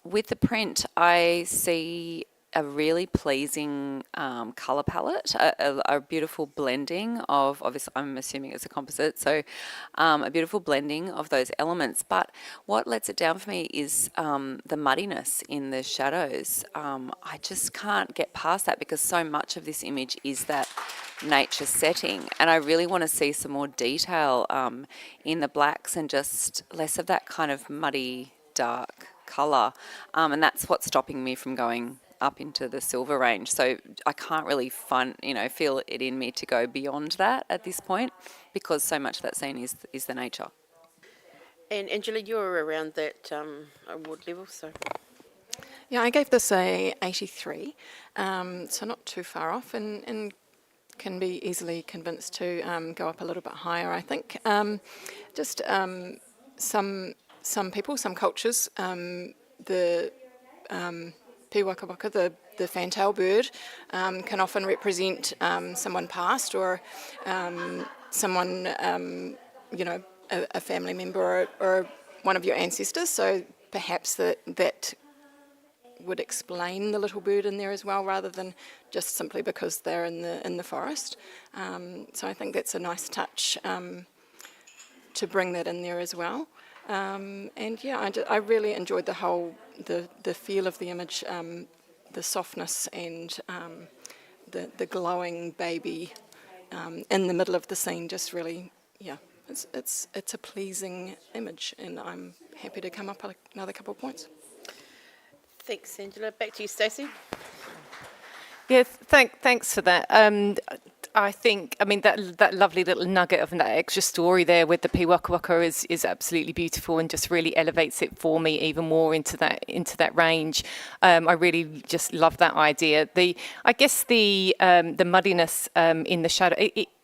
With the print, I see a really pleasing colour palette, a beautiful blending of, obviously I'm assuming it's a composite, so a beautiful blending of those elements. But what lets it down for me is the muddiness in the shadows. I just can't get past that because so much of this image is that nature setting, and I really want to see some more detail in the blacks and just less of that kind of muddy, dark colour, and that's what's stopping me from going up into the silver range. So I can't really feel it in me to go beyond that at this point because so much of that scene is the nature. And Angela, you're around that award level, so. Yeah, I gave this a 83, so not too far off, and can be easily convinced to go up a little bit higher, I think. Just some people, some cultures, the piwakawaka, the fantail bird, can often represent someone past or someone, a family member or one of your ancestors. So perhaps that would explain the little bird in there as well, rather than just simply because they're in the forest. So I think that's a nice touch to bring that in there as well. And yeah, I really enjoyed the feel of the image, the softness and the glowing baby in the middle of the scene. Just really, yeah, it's a pleasing image, and I'm happy to come up another couple of points. Thanks, Angela. Back to you, Stacey. Yeah, thanks for that. I think, that lovely little nugget of that extra story there with the piwakawaka is absolutely beautiful and just really elevates it for me even more into that range. I really just love that idea. I guess the muddiness in the shadow.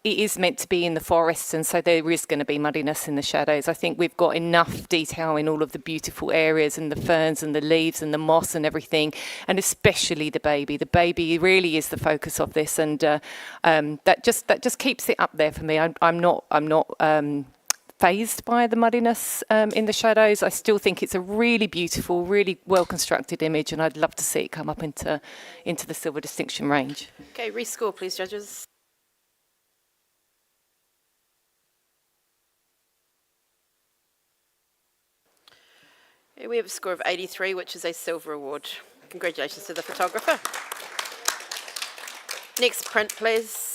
It is meant to be in the forests, and so there is going to be muddiness in the shadows. I think we've got enough detail in all of the beautiful areas and the ferns and the leaves and the moss and everything, and especially the baby. The baby really is the focus of this, and that just keeps it up there for me. I'm not phased by the muddiness in the shadows. I still think it's a really beautiful, really well constructed image, and I'd love to see it come up into the silver distinction range. Okay, rescore, please, judges. Here we have a score of 83, which is a silver award. Congratulations to the photographer. Next print, please.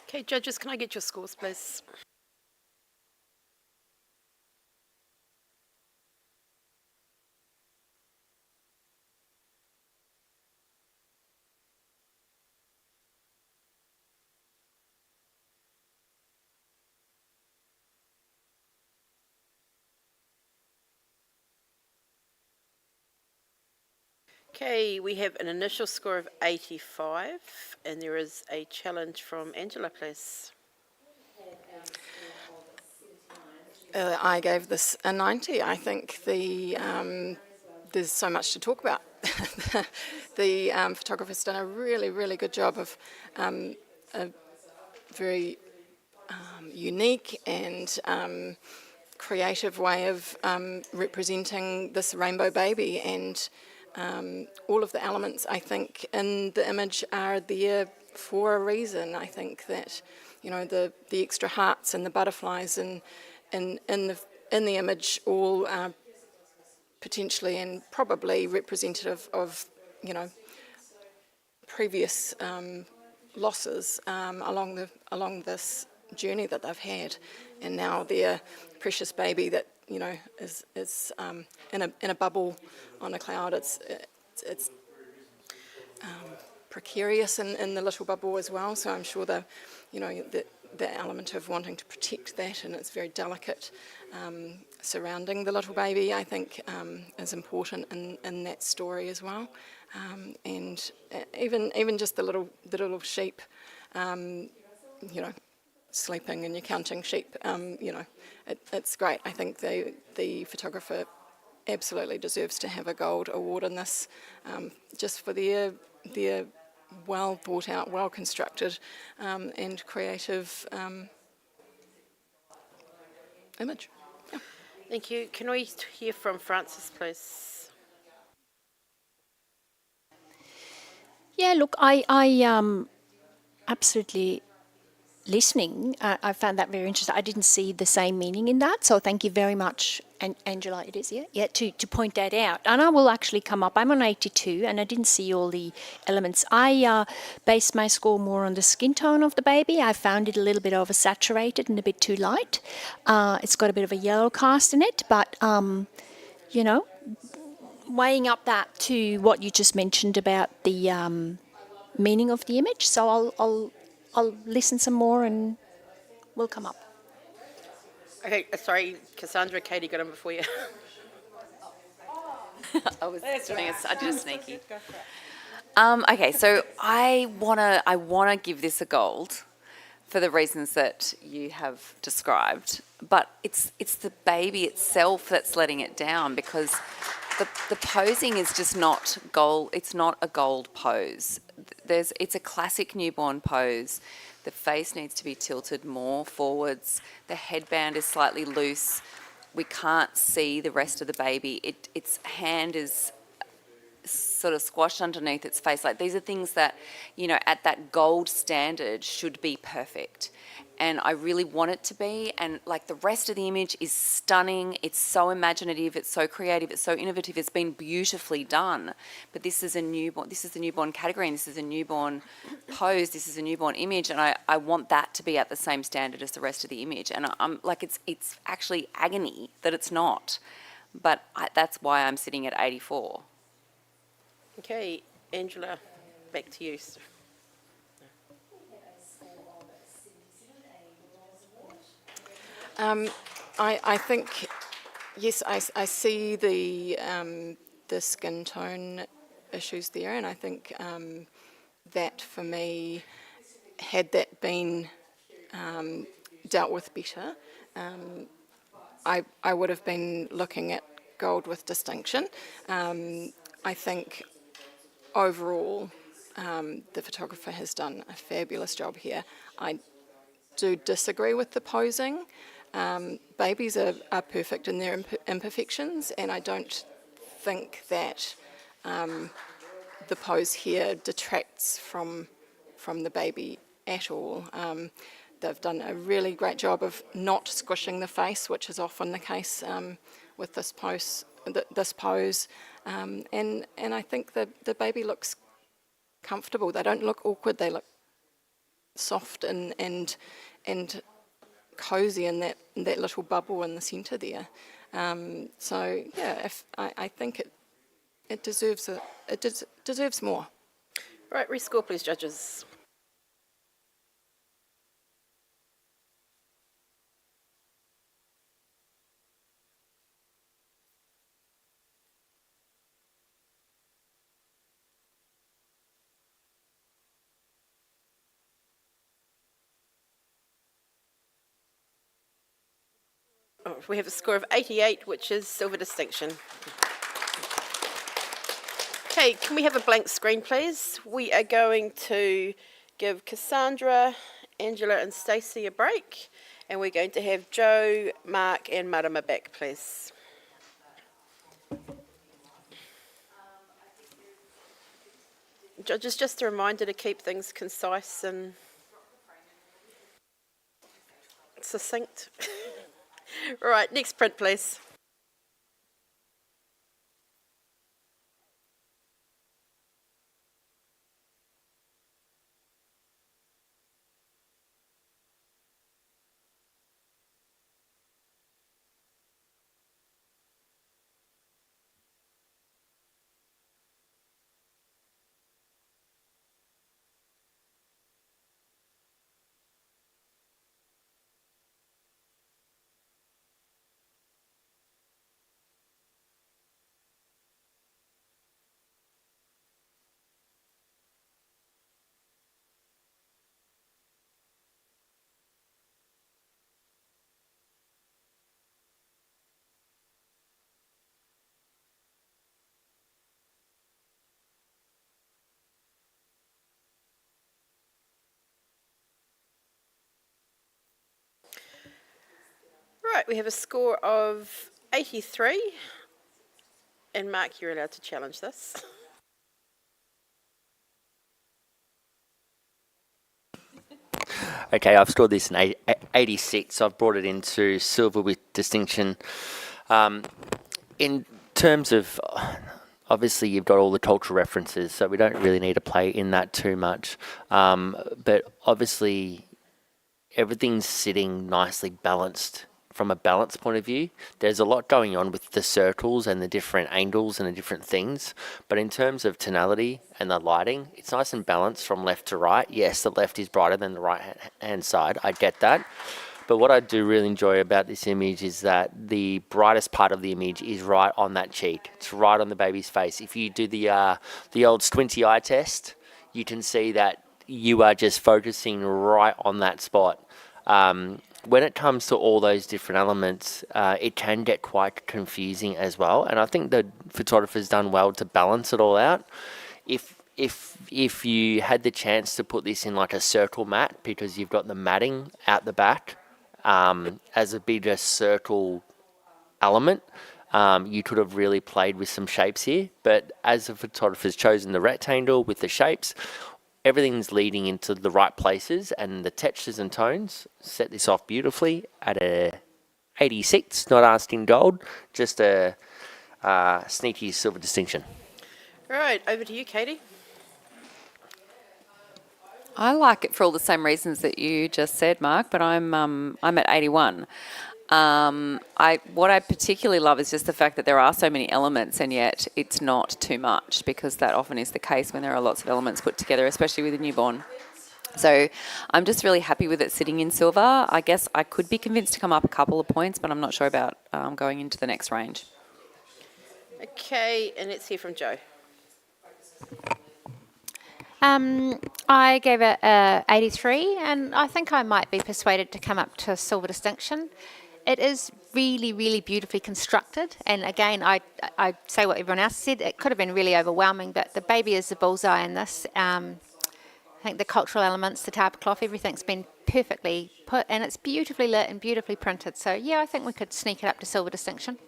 Okay, judges, can I get your scores, please? Okay, we have an initial score of 85, and there is a challenge from Angela, please. I gave this a 90. I think there's so much to talk about. The photographer's done a really, really good job of a very unique and creative way of representing this rainbow baby, and all of the elements, I think, in the image are there for a reason. I think that, the extra hearts and the butterflies and in the image all potentially and probably representative of, previous losses along this journey that they've had, and now their precious baby that is in a bubble on a cloud. It's precarious in the little bubble as well. So I'm sure the element of wanting to protect that, and it's very delicate surrounding the little baby, I think is important in that story as well. And even just the little sheep, sleeping and you're counting sheep, it's great. I think the photographer absolutely deserves to have a gold award in this, just for their well thought out, well constructed and creative image. Yeah. Thank you. Can we hear from Frances, please? Yeah, look, I absolutely listening. I found that very interesting. I didn't see the same meaning in that, so thank you very much, Angela. It is, yeah, to point that out. And I will actually come up. I'm on 82, and I didn't see all the elements. I based my score more on the skin tone of the baby. I found it a little bit oversaturated and a bit too light. It's got a bit of a yellow cast in it, but weighing up that to what you just mentioned about the meaning of the image. So I'll listen some more and we'll come up. Okay, sorry, Cassandra, Katie got in before you. I did a sneaky. Okay, so I wanna give this a gold for the reasons that you have described, but it's the baby itself that's letting it down, because the posing is just not gold. It's not a gold pose. It's a classic newborn pose. The face needs to be tilted more forwards. The headband is slightly loose. We can't see the rest of the baby. Its hand is sort of squashed underneath its face. Like, these are things that, at that gold standard should be perfect. And I really want it to be. And like, the rest of the image is stunning. It's so imaginative. It's so creative. It's so innovative. It's been beautifully done. But this is the newborn category, and this is a newborn pose. This is a newborn image. And I want that to be at the same standard as the rest of the image. And I'm like, it's actually agony that it's not. But that's why I'm sitting at 84. Okay, Angela, back to you. I think, yes, I see the skin tone issues there, and I think that for me, had that been dealt with better, I would have been looking at gold with distinction. I think overall, the photographer has done a fabulous job here. I do disagree with the posing. Babies are perfect in their imperfections, and I don't think that the pose here detracts from the baby at all. They've done a really great job of not squishing the face, which is often the case with this pose. And I think the baby looks comfortable. They don't look awkward. They look soft and cozy in that little bubble in the centre there. So yeah, I think it deserves more. Right, rescore please, judges. We have a score of 88, which is silver distinction. Okay, can we have a blank screen, please? We are going to give Cassandra, Angela and Stacey a break, and we're going to have Joe, Mark and Marama back, please. Judges, just a reminder to keep things concise and succinct. Right, next print, please. Right, we have a score of 83. And Mark, you're allowed to challenge this. Okay, I've scored this in 86. I've brought it into silver with distinction. In terms of, obviously you've got all the cultural references, so we don't really need to play in that too much. But obviously everything's sitting nicely balanced from a balance point of view. There's a lot going on with the circles and the different angles and the different things. But in terms of tonality and the lighting, it's nice and balanced from left to right. Yes, the left is brighter than the right hand side. I get that. But what I do really enjoy about this image is that the brightest part of the image is right on that cheek. It's right on the baby's face. If you do the old squinty eye test, you can see that you are just focusing right on that spot. When it comes to all those different elements, it can get quite confusing as well. And I think the photographer's done well to balance it all out. If you had the chance to put this in like a circle mat, because you've got the matting out the back as a bigger circle element, you could have really played with some shapes here. But as the photographer's chosen the rectangle with the shapes, everything's leading into the right places, and the textures and tones set this off beautifully at a 86, not asking gold, just a sneaky silver distinction. Right, over to you, Katie. I like it for all the same reasons that you just said, Mark, but I'm at 81. What I particularly love is just the fact that there are so many elements and yet it's not too much, because that often is the case when there are lots of elements put together, especially with a newborn. So I'm just really happy with it sitting in silver. I guess I could be convinced to come up a couple of points, but I'm not sure about going into the next range. Okay, and let's hear from Jo. I gave it 83, and I think I might be persuaded to come up to silver distinction. It is really, really beautifully constructed. And again, I say what everyone else said. It could have been really overwhelming, but the baby is the bullseye in this. I think the cultural elements, the tablecloth, everything's been perfectly put, and it's beautifully lit and beautifully printed. So yeah, I think we could sneak it up to silver distinction.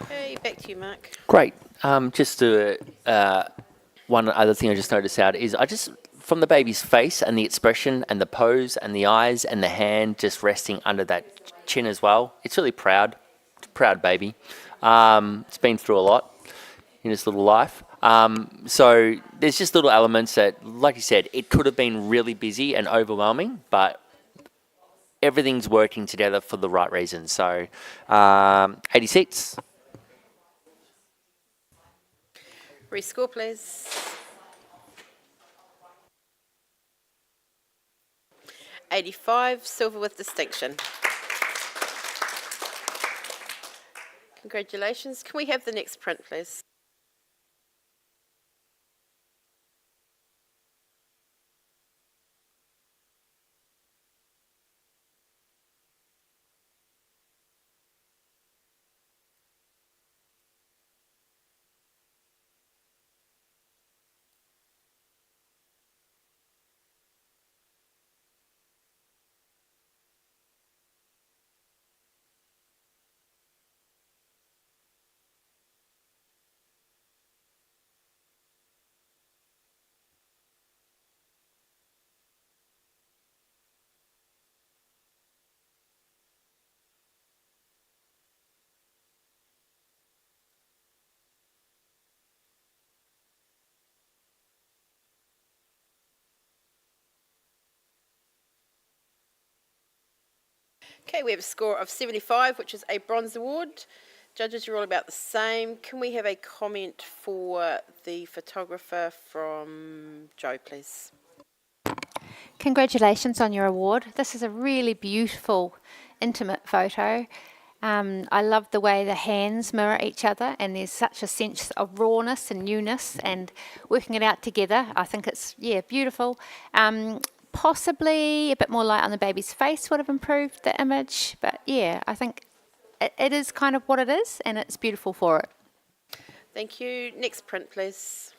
Okay, back to you, Mark. Great. Just one other thing I just noticed out is from the baby's face and the expression and the pose and the eyes and the hand just resting under that chin as well. It's really proud. It's a proud baby. It's been through a lot in its little life. So there's just little elements that, like you said, it could have been really busy and overwhelming, but everything's working together for the right reasons. So 86. Rescore, please. $85, silver with distinction. Congratulations. Can we have the next print, please? Okay, we have a score of 75, which is a bronze award. Judges, you're all about the same. Can we have a comment for the photographer from Jo, please? Congratulations on your award. This is a really beautiful, intimate photo. I love the way the hands mirror each other, and there's such a sense of rawness and newness, and working it out together. I think it's, beautiful. Possibly a bit more light on the baby's face would have improved the image, but yeah, I think it is kind of what it is, and it's beautiful for it. Thank you. Next print, please.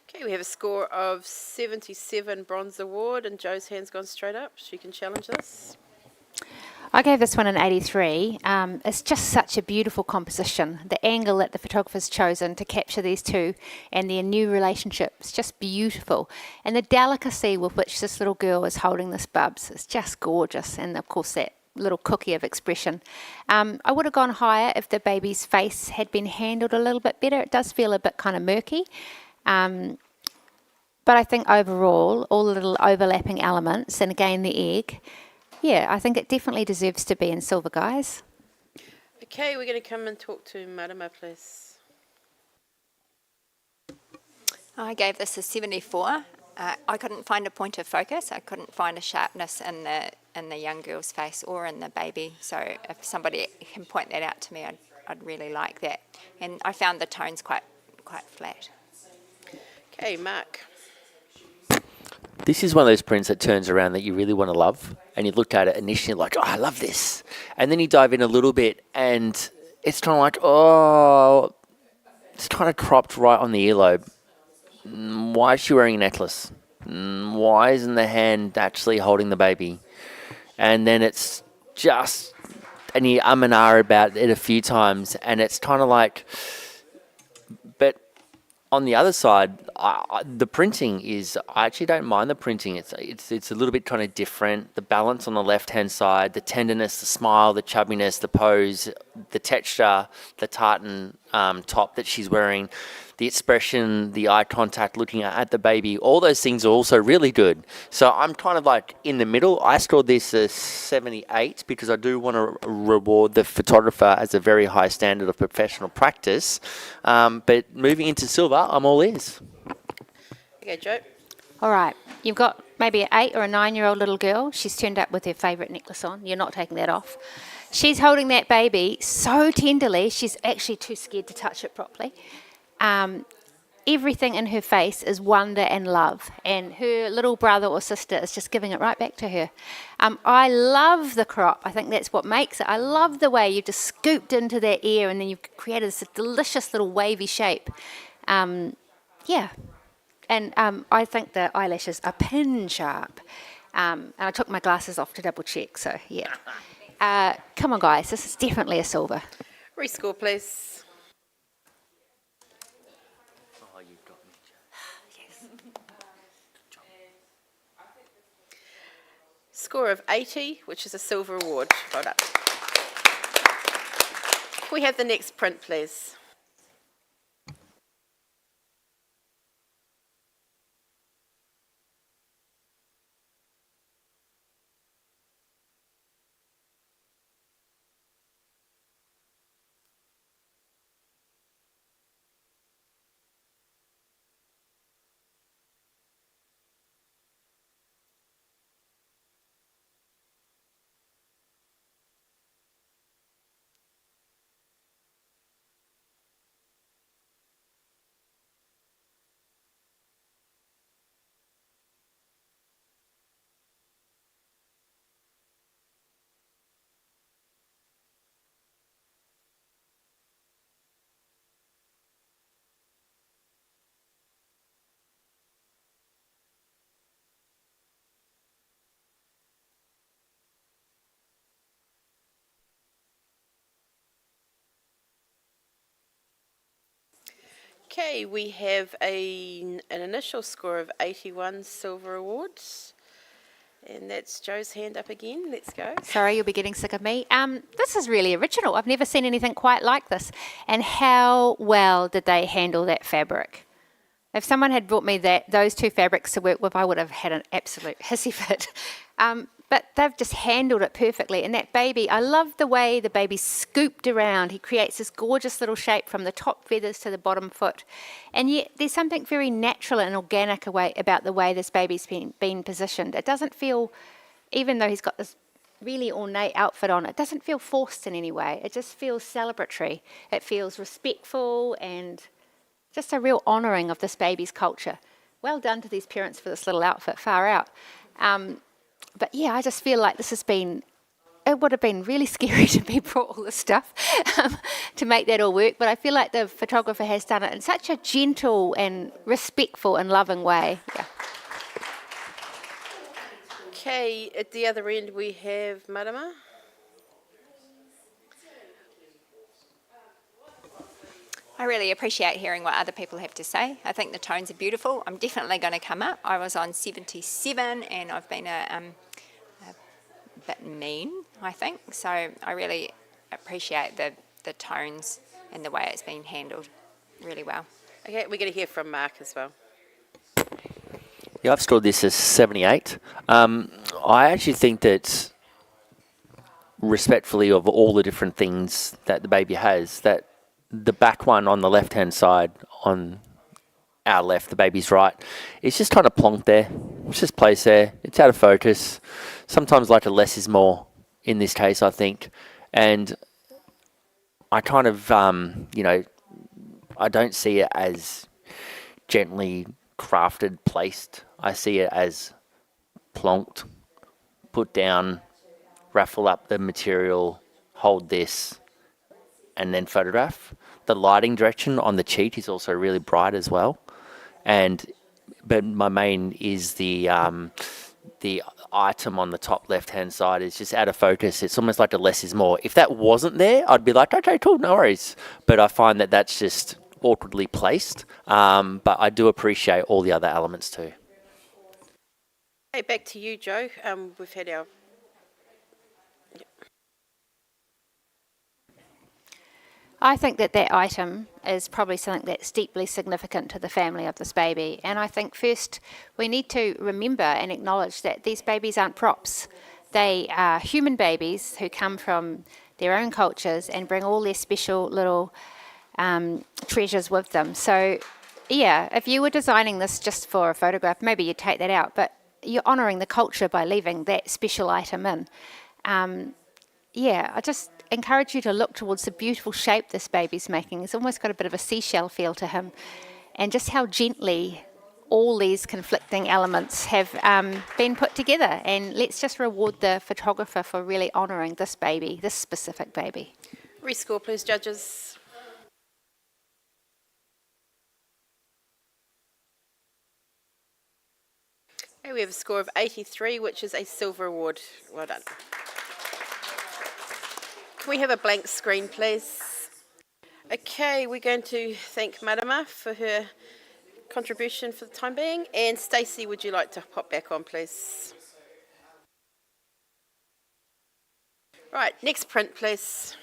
Okay, we have a score of 77, bronze award, and Jo's hand's gone straight up. She can challenge this. I gave this one an 83. It's just such a beautiful composition. The angle that the photographer's chosen to capture these two and their new relationship is just beautiful. And the delicacy with which this little girl is holding this bubs is just gorgeous. And of course that little cookie of expression. I would have gone higher if the baby's face had been handled a little bit better. It does feel a bit kind of murky. But I think overall, all the little overlapping elements, and again the egg, yeah, I think it definitely deserves to be in silver, guys. Okay, we're going to come and talk to Marama, please. I gave this a 74. I couldn't find a point of focus. I couldn't find a sharpness in the young girl's face or in the baby. So if somebody can point that out to me, I'd really like that. And I found the tones quite flat. Okay, Mark. This is one of those prints that turns around that you really want to love, and you look at it initially like, oh, I love this. And then you dive in a little bit and it's kind of like, oh, it's kind of cropped right on the earlobe. Why is she wearing a necklace? Why isn't the hand actually holding the baby? And then it's just, and you and ah about it a few times, and it's kind of like, but on the other side, the printing is, I actually don't mind the printing. It's a little bit kind of different. The balance on the left-hand side, the tenderness, the smile, the chubbiness, the pose, the texture, the tartan top that she's wearing, the expression, the eye contact, looking at the baby, all those things are also really good. So I'm kind of like in the middle. I scored this as 78 because I do want to reward the photographer as a very high standard of professional practice. But moving into silver, I'm all ears. Okay, Jo. All right, you've got maybe an 8 or a 9-year-old little girl. She's turned up with her favourite necklace on. You're not taking that off. She's holding that baby so tenderly, she's actually too scared to touch it properly. Everything in her face is wonder and love, and her little brother or sister is just giving it right back to her. I love the crop. I think that's what makes it. I love the way you just scooped into that ear and then you've created this delicious little wavy shape. Yeah. And I think the eyelashes are pin sharp. And I took my glasses off to double check, so yeah. Come on, guys, this is definitely a silver. Rescore, please. Score of 80, which is a silver award. Well done. Can we have the next print, please? Okay, we have an initial score of 81 silver awards. And that's Jo's hand up again. Let's go. Sorry, you'll be getting sick of me. This is really original. I've never seen anything quite like this. And how well did they handle that fabric? If someone had brought me those two fabrics to work with, I would have had an absolute hissy fit. But they've just handled it perfectly. And that baby, I love the way the baby's scooped around. He creates this gorgeous little shape from the top feathers to the bottom foot. And yet there's something very natural and organic about the way this baby's been positioned. It doesn't feel, even though he's got this really ornate outfit on, it doesn't feel forced in any way. It just feels celebratory. It feels respectful and just a real honouring of this baby's culture. Well done to these parents for this little outfit, far out. But yeah, I just feel like this has been it would have been really scary to be brought all this stuff to make that all work. But I feel like the photographer has done it in such a gentle and respectful and loving way. Yeah. Okay, at the other end we have Marama. I really appreciate hearing what other people have to say. I think the tones are beautiful. I'm definitely going to come up. I was on 77 and I've been a bit mean, I think. So I really appreciate the tones and the way it's been handled really well. Okay, we're going to hear from Mark as well. Yeah, I've scored this as 78. I actually think that, respectfully, of all the different things that the baby has, that the back one on the left-hand side, on our left, the baby's right, it's just kind of plonked there. It's just placed there. It's out of focus. Sometimes like a less is more in this case, I think. And I kind of, I don't see it as gently crafted, placed. I see it as plonked, put down, raffle up the material, hold this, and then photograph. The lighting direction on the cheek is also really bright as well. But my main is the item on the top left-hand side is just out of focus. It's almost like a less is more. If that wasn't there, I'd be like, okay, cool, no worries. But I find that that's just awkwardly placed. But I do appreciate all the other elements too. Hey, back to you, Joe. We've had our... I think that item is probably something that's deeply significant to the family of this baby. And I think first we need to remember and acknowledge that these babies aren't props. They are human babies who come from their own cultures and bring all their special little treasures with them. So, yeah, if you were designing this just for a photograph, maybe you'd take that out. But you're honouring the culture by leaving that special item in. I just encourage you to look towards the beautiful shape this baby's making. It's almost got a bit of a seashell feel to him, and just how gently all these conflicting elements have been put together. And let's just reward the photographer for really honouring this baby, this specific baby. Rescore, please, judges. Okay, we have a score of 83, which is a silver award. Well done. Can we have a blank screen, please? Okay, we're going to thank Marama for her contribution for the time being. And Stacey, would you like to pop back on, please? Right, next print, please.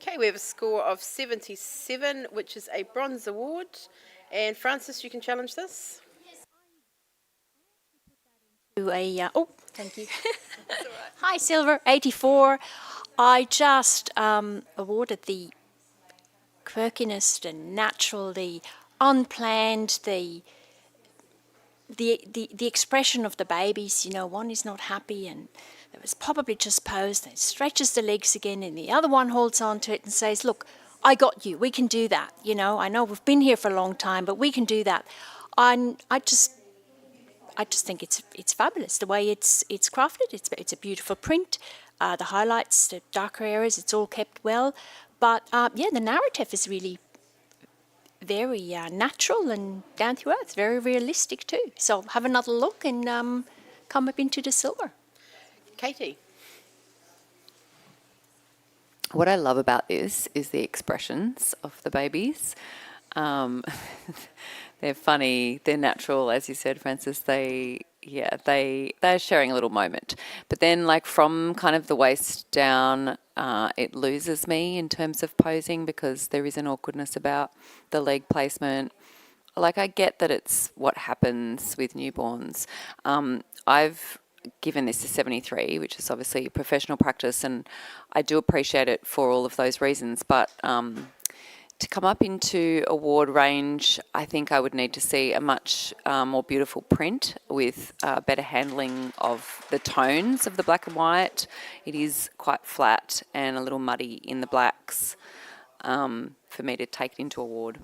Okay, we have a score of 77, which is a bronze award. And Francis, you can challenge this. Thank you. Hi, Silver, 84. I just awarded the quirkiness, the natural, the unplanned, the expression of the babies. One is not happy and it was probably just posed, and it stretches the legs again, and the other one holds on to it and says, look, I got you, we can do that. I know we've been here for a long time, but we can do that. And I just think it's fabulous the way it's crafted. It's a beautiful print. The highlights, the darker areas, it's all kept well. But the narrative is really very natural and down to earth, very realistic too. So have another look and come up into the silver. Katie. What I love about this is the expressions of the babies. They're funny, they're natural, as you said, Francis. They're sharing a little moment. But then, like, from kind of the waist down, it loses me in terms of posing because there is an awkwardness about the leg placement. Like, I get that it's what happens with newborns. I've given this a 73, which is obviously professional practice, and I do appreciate it for all of those reasons. But to come up into award range, I think I would need to see a much more beautiful print with better handling of the tones of the black and white. It is quite flat and a little muddy in the blacks for me to take it into award.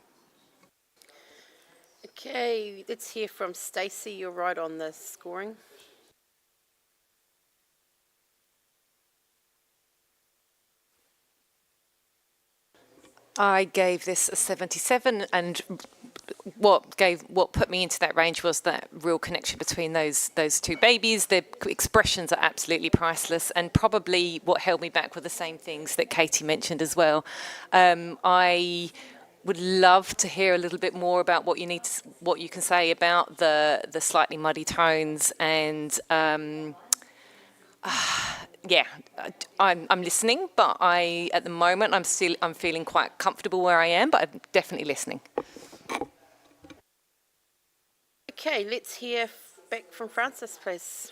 Okay, let's hear from Stacey. You're right on the scoring. I gave this a 77, and what put me into that range was that real connection between those two babies. Their expressions are absolutely priceless, and probably what held me back were the same things that Katie mentioned as well. I would love to hear a little bit more about what you can say about the slightly muddy tones and. Yeah, I'm listening, but at the moment I'm feeling quite comfortable where I am, but I'm definitely listening. Okay, let's hear back from Francis, please.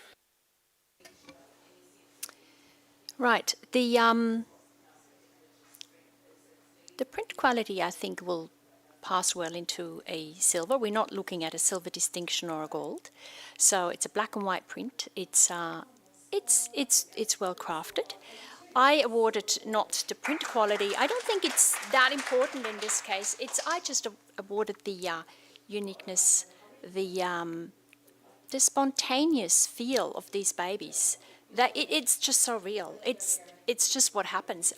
Right. The print quality, I think, will pass well into a silver. We're not looking at a silver distinction or a gold, so it's a black and white print. It's well crafted. I awarded not the print quality. I don't think it's that important in this case. I just awarded the uniqueness, the spontaneous feel of these babies. That it's just so real. It's just what happens.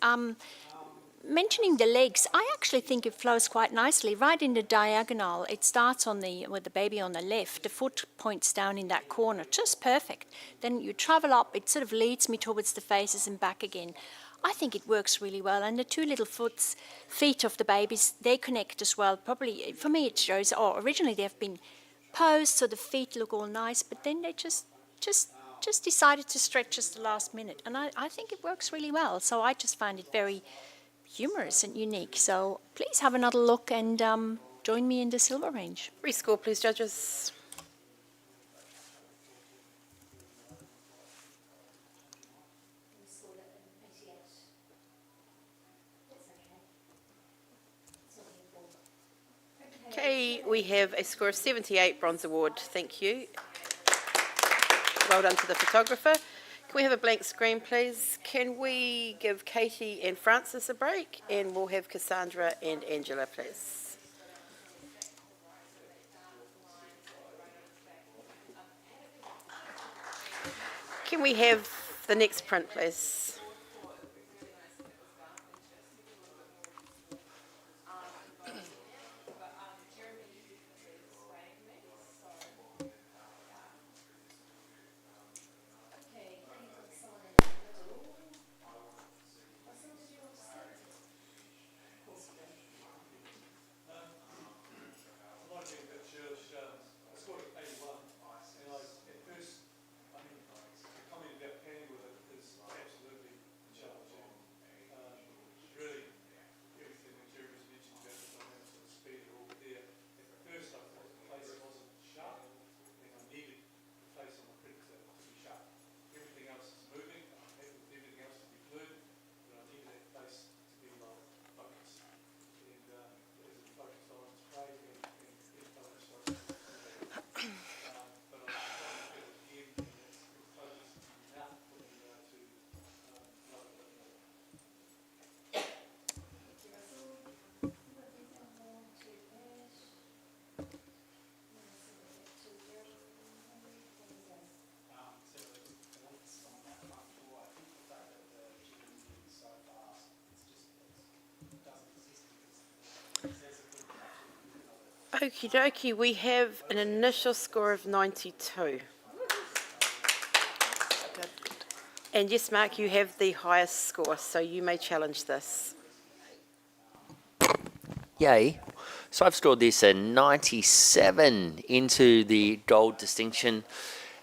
Mentioning the legs, I actually think it flows quite nicely. Right in the diagonal, it starts with the baby on the left. The foot points down in that corner, just perfect. Then you travel up, it sort of leads me towards the faces and back again. I think it works really well. And the two little feet of the babies, they connect as well. Probably, for me, it shows, originally they've been posed so the feet look all nice, but then they just decided to stretch just the last minute. And I think it works really well. So I just find it very humorous and unique. So please have another look and join me in the silver range. Rescore, please, judges. Okay, we have a score of 78, bronze award. Thank you. Well done to the photographer. Can we have a blank screen, please? Can we give Katie and Francis a break? And we'll have Cassandra and Angela, please. Can we have the next print, please? Okie dokie, we have an initial score of 92. And yes, Mark, you have the highest score, so you may challenge this. Yay. So I've scored this a 97 into the gold distinction.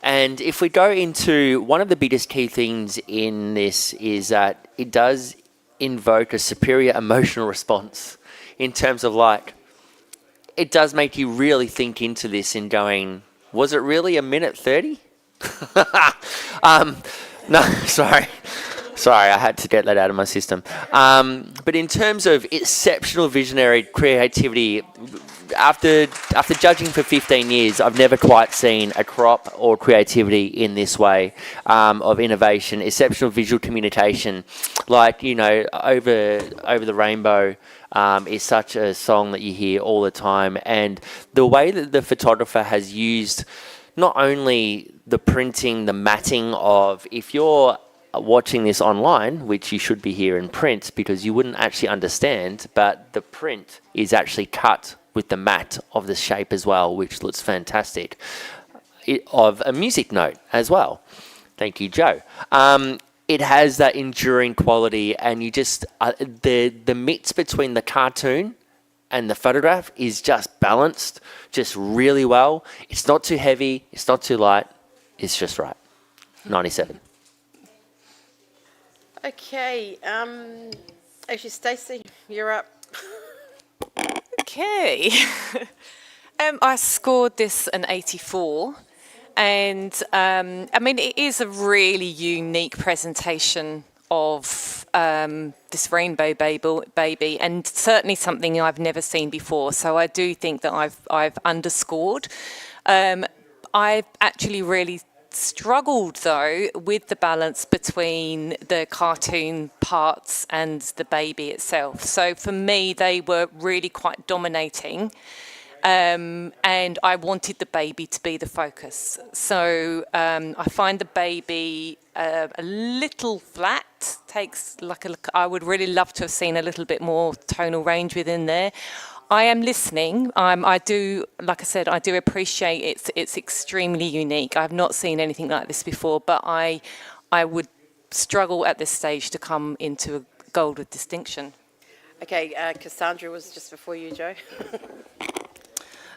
And if we go into one of the biggest key things in this is that it does invoke a superior emotional response in terms of like, it does make you really think into this in going, was it really a minute 30? No, sorry. Sorry, I had to get that out of my system. But in terms of exceptional visionary creativity, after judging for 15 years, I've never quite seen a crop or creativity in this way of innovation, exceptional visual communication. Like, you know, Over the Rainbow is such a song that you hear all the time. And the way that the photographer has used not only the printing, the matting of, if you're watching this online, which you should be here in print because you wouldn't actually understand, but the print is actually cut with the mat of the shape as well, which looks fantastic, of a music note as well. Thank you, Joe. It has that enduring quality, and you just, the mix between the cartoon and the photograph is just balanced just really well. It's not too heavy, it's not too light, it's just right. 97. Okay, actually, Stacey, you're up. Okay. I scored this an 84. And I mean, it is a really unique presentation of this rainbow baby, and certainly something I've never seen before. So I do think that I've underscored. I've actually really struggled though with the balance between the cartoon parts and the baby itself. So for me, they were really quite dominating. And I wanted the baby to be the focus. So I find the baby a little flat, takes like I would really love to have seen a little bit more tonal range within there. I am listening. I do, like I said, I do appreciate it's extremely unique. I've not seen anything like this before, but I would struggle at this stage to come into a gold with distinction. Okay, Cassandra was just before you, Joe.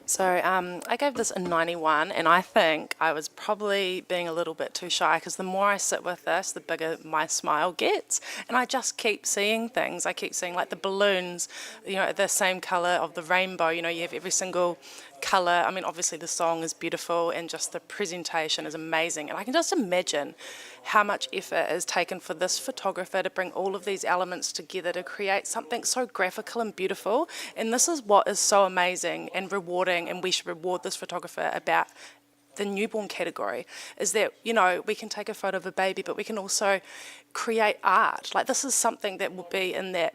So I gave this a 91, and I think I was probably being a little bit too shy, because the more I sit with this, the bigger my smile gets, and I just keep seeing things. I keep seeing like the balloons, you know, the same colour of the rainbow. You know, you have every single colour. I mean, obviously the song is beautiful, and just the presentation is amazing. And I can just imagine how much effort is taken for this photographer to bring all of these elements together to create something so graphical and beautiful. And this is what is so amazing and rewarding, and we should reward this photographer about the newborn category, is that, you know, we can take a photo of a baby, but we can also create art. Like, this is something that will be in that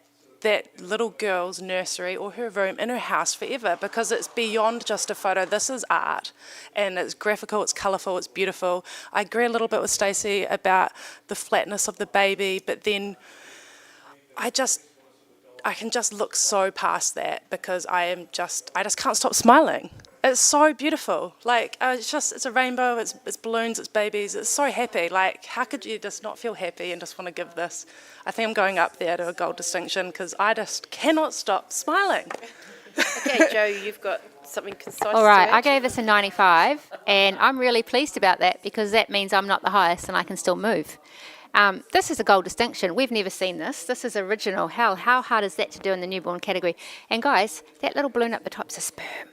little girl's nursery or her room in her house forever, because it's beyond just a photo. This is art, and it's graphical, it's colourful, it's beautiful. I agree a little bit with Stacey about the flatness of the baby, but then I can just look so past that, because I just can't stop smiling. It's so beautiful. Like, it's a rainbow, it's balloons, it's babies. It's so happy. Like, how could you just not feel happy and just want to give this? I think I'm going up there to a gold distinction, because I just cannot stop smiling. Okay, Joe, you've got something concise. All right, to I add? gave this a 95, and I'm really pleased about that, because that means I'm not the highest and I can still move. This is a gold distinction. We've never seen this. This is original. How hard is that to do in the newborn category? And guys, that little balloon up the top's a sperm.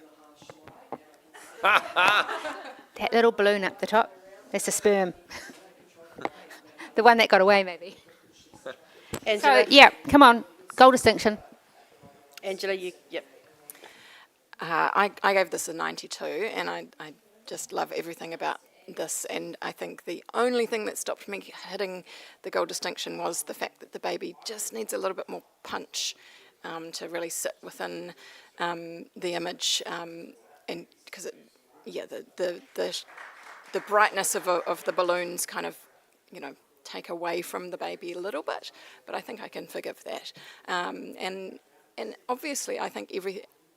That little balloon up the top, that's a sperm. The one that got away, maybe. Angela, So, yeah, come on, gold distinction. Angela, yep. I gave this a 92, and I just love everything about this, and I think the only thing that stopped me hitting the gold distinction was the fact that the baby just needs a little bit more punch to really sit within the image, and because the brightness of the balloons kind of, you know, take away from the baby a little bit, but I think I can forgive that. And obviously, I think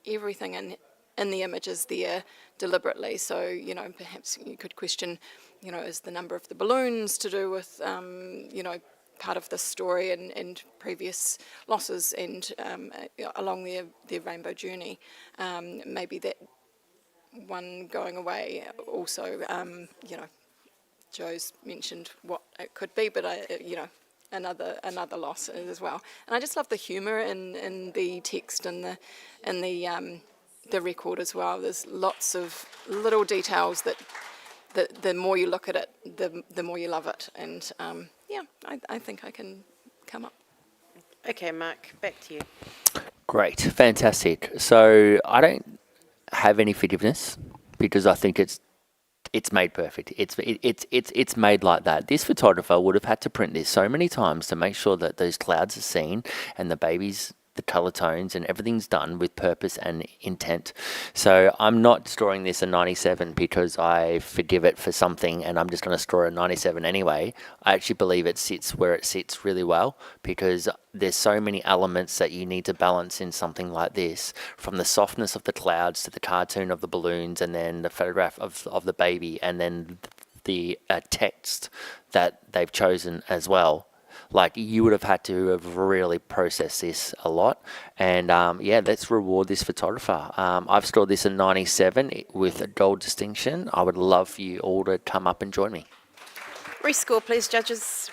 everything in the image is there deliberately. So, you know, perhaps you could question, you know, is the number of the balloons to do with, you know, part of this story and previous losses and along their rainbow journey. Maybe that one going away also, you know, Joe's mentioned what it could be, but you know, another loss as well. And I just love the humour in the text and the record as well. There's lots of little details that the more you look at it, the more you love it. And yeah, I think I can come up. Okay, Mark, back to you. Great, fantastic. So I don't have any forgiveness because I think it's made perfect. It's made like that. This photographer would have had to print this so many times to make sure that those clouds are seen and the babies, the color tones and everything's done with purpose and intent. So I'm not scoring this a 97 because I forgive it for something and I'm just going to score a 97 anyway. I actually believe it sits where it sits really well because there's so many elements that you need to balance in something like this, from the softness of the clouds to the cartoon of the balloons and then the photograph of the baby and then the text that they've chosen as well. Like, you would have had to have really processed this a lot. And yeah, let's reward this photographer. I've scored this a 97 with a gold distinction. I would love for you all to come up and join me. Rescore, please, judges.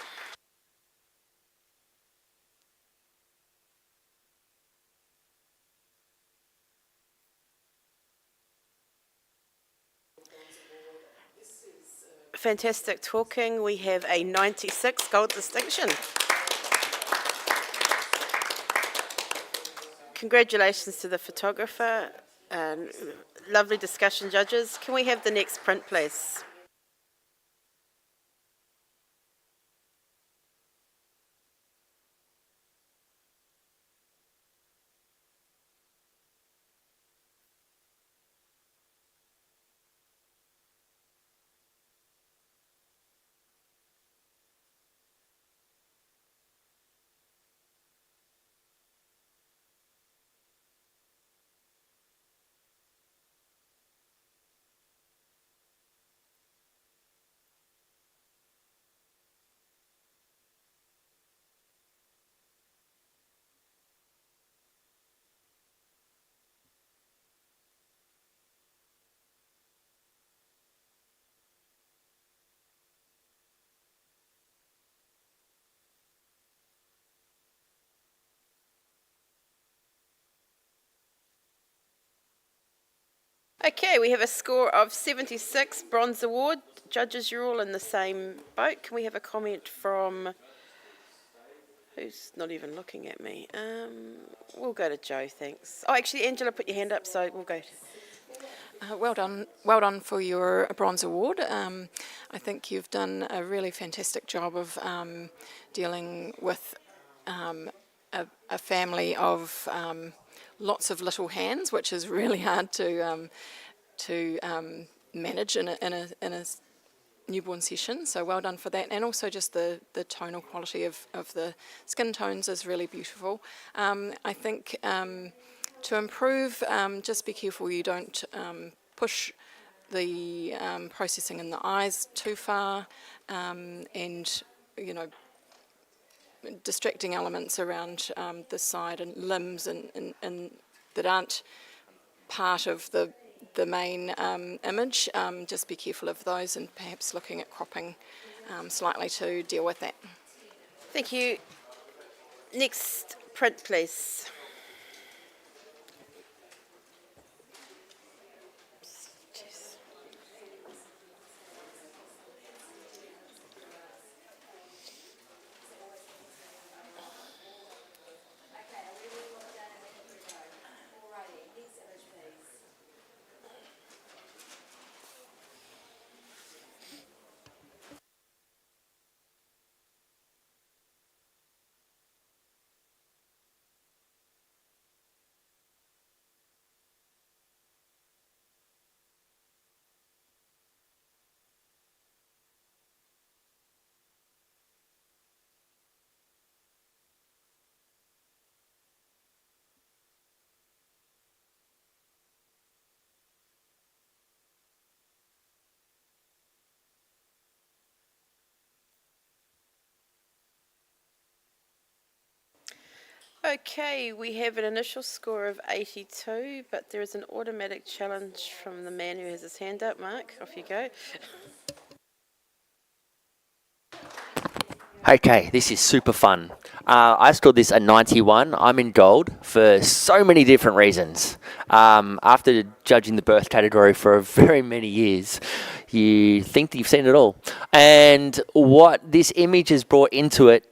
Fantastic talking. We have a 96 gold distinction. Congratulations to the photographer. Lovely discussion, judges. Can we have the next print, please? Okay, we have a score of 76, Bronze Award. Judges, you're all in the same boat. Can we have a comment from... Who's not even looking at me? We'll go to Joe, thanks. Oh, actually, Angela, put your hand up, so we'll go. Well done for your Bronze Award. I think you've done a really fantastic job of dealing with a family of lots of little hands, which is really hard to manage in a newborn session. So well done for that, and also just the tonal quality of the skin tones is really beautiful. I think to improve, just be careful you don't push the processing in the eyes too far, and you know, distracting elements around the side and limbs and that aren't part of the main image. Just be careful of those and perhaps looking at cropping slightly to deal with that. Thank you. Next print, please. Okay, we have an initial score of 82, but there is an automatic challenge from the man who has his hand up. Mark, off you go. Okay, this is super fun. I scored this a 91. I'm in gold for so many different reasons. After judging the birth category for very many years, you think that you've seen it all. And what this image has brought into it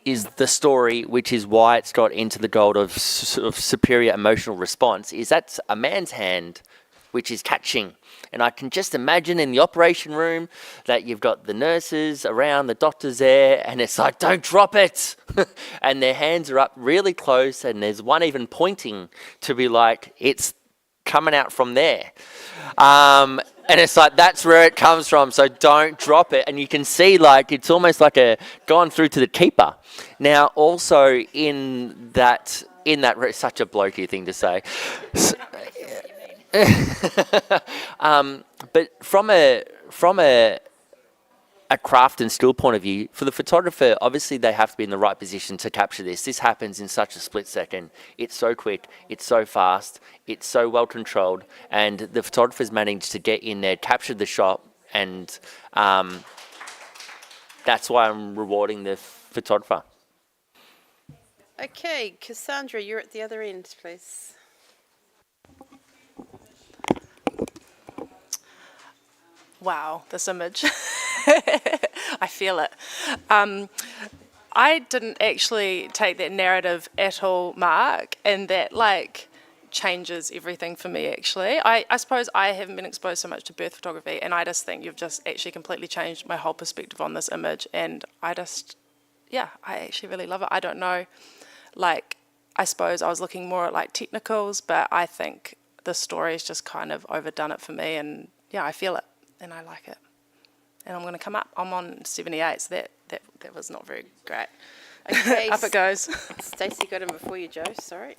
is the story, which is why it's got into the gold of sort of superior emotional response, is that's a man's hand which is catching. And I can just imagine in the operation room that you've got the nurses around, the doctors there, and it's like, don't drop it. And their hands are up really close, and there's one even pointing to be like, it's coming out from there. And it's like, that's where it comes from, so don't drop it. And you can see, like, it's almost like a gone through to the keeper. Now, also in that, it's such a blokey thing to say. But from a craft and skill point of view, for the photographer, obviously they have to be in the right position to capture this. This happens in such a split second. It's so quick, it's so fast, it's so well controlled, and the photographer's managed to get in there, capture the shot, and that's why I'm rewarding the photographer. Okay, Cassandra, you're at the other end, please. Wow, this image. I feel it. I didn't actually take that narrative at all, Mark, and that like changes everything for me actually. I suppose I haven't been exposed so much to birth photography, and I just think you've just actually completely changed my whole perspective on this image, and I actually really love it. I don't know, like, I suppose I was looking more at like technicals, but I think the story's just kind of overdone it for me, and yeah, I feel it. And I like it. And I'm going to come up. I'm on 78, so that was not very great. Okay, up it goes. Stacey got him before you, Joe. Sorry.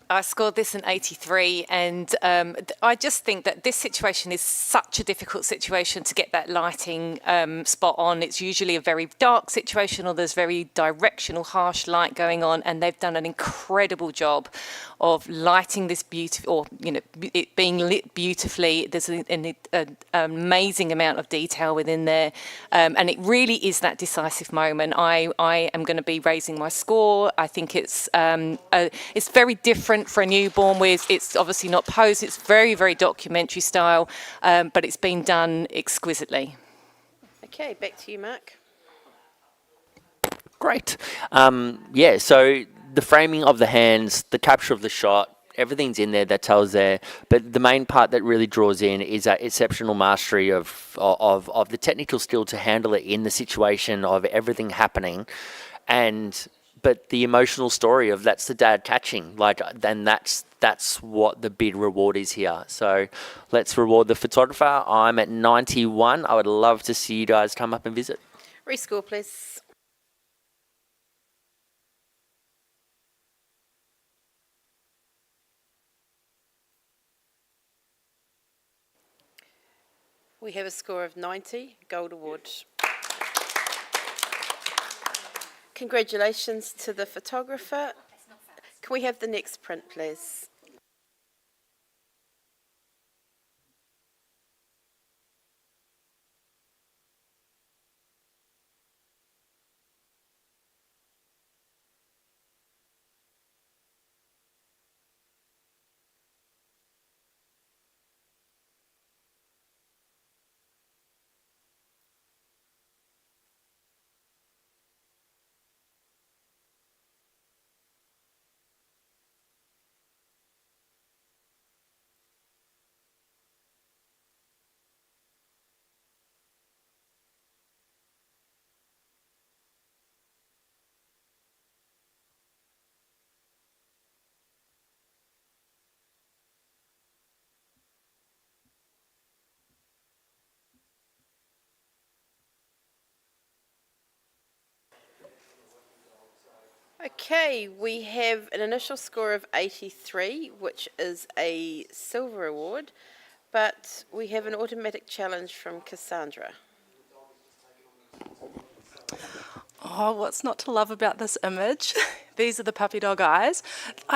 I scored this an 83, and I just think that this situation is such a difficult situation to get that lighting spot on. It's usually a very dark situation, or there's very directional, harsh light going on, and they've done an incredible job of lighting this beautiful, or it being lit beautifully. There's an amazing amount of detail within there, and it really is that decisive moment. I am going to be raising my score. I think it's very different for a newborn. With it's obviously not posed. It's very, very documentary style, but it's been done exquisitely. Okay, back to you, Mark. Great. So the framing of the hands, the capture of the shot, everything's in there that tells there. But the main part that really draws in is that exceptional mastery of the technical skill to handle it in the situation of everything happening, but the emotional story of that's the dad catching, then that's what the big reward is here. So let's reward the photographer. I'm at 91. I would love to see you guys come up and visit. Rescore, please. We have a score of 90, Gold Award. Congratulations to the photographer. Can we have the next print, please? Okay, we have an initial score of 83, which is a silver award, but we have an automatic challenge from Cassandra. Oh, what's not to love about this image? These are the puppy dog eyes.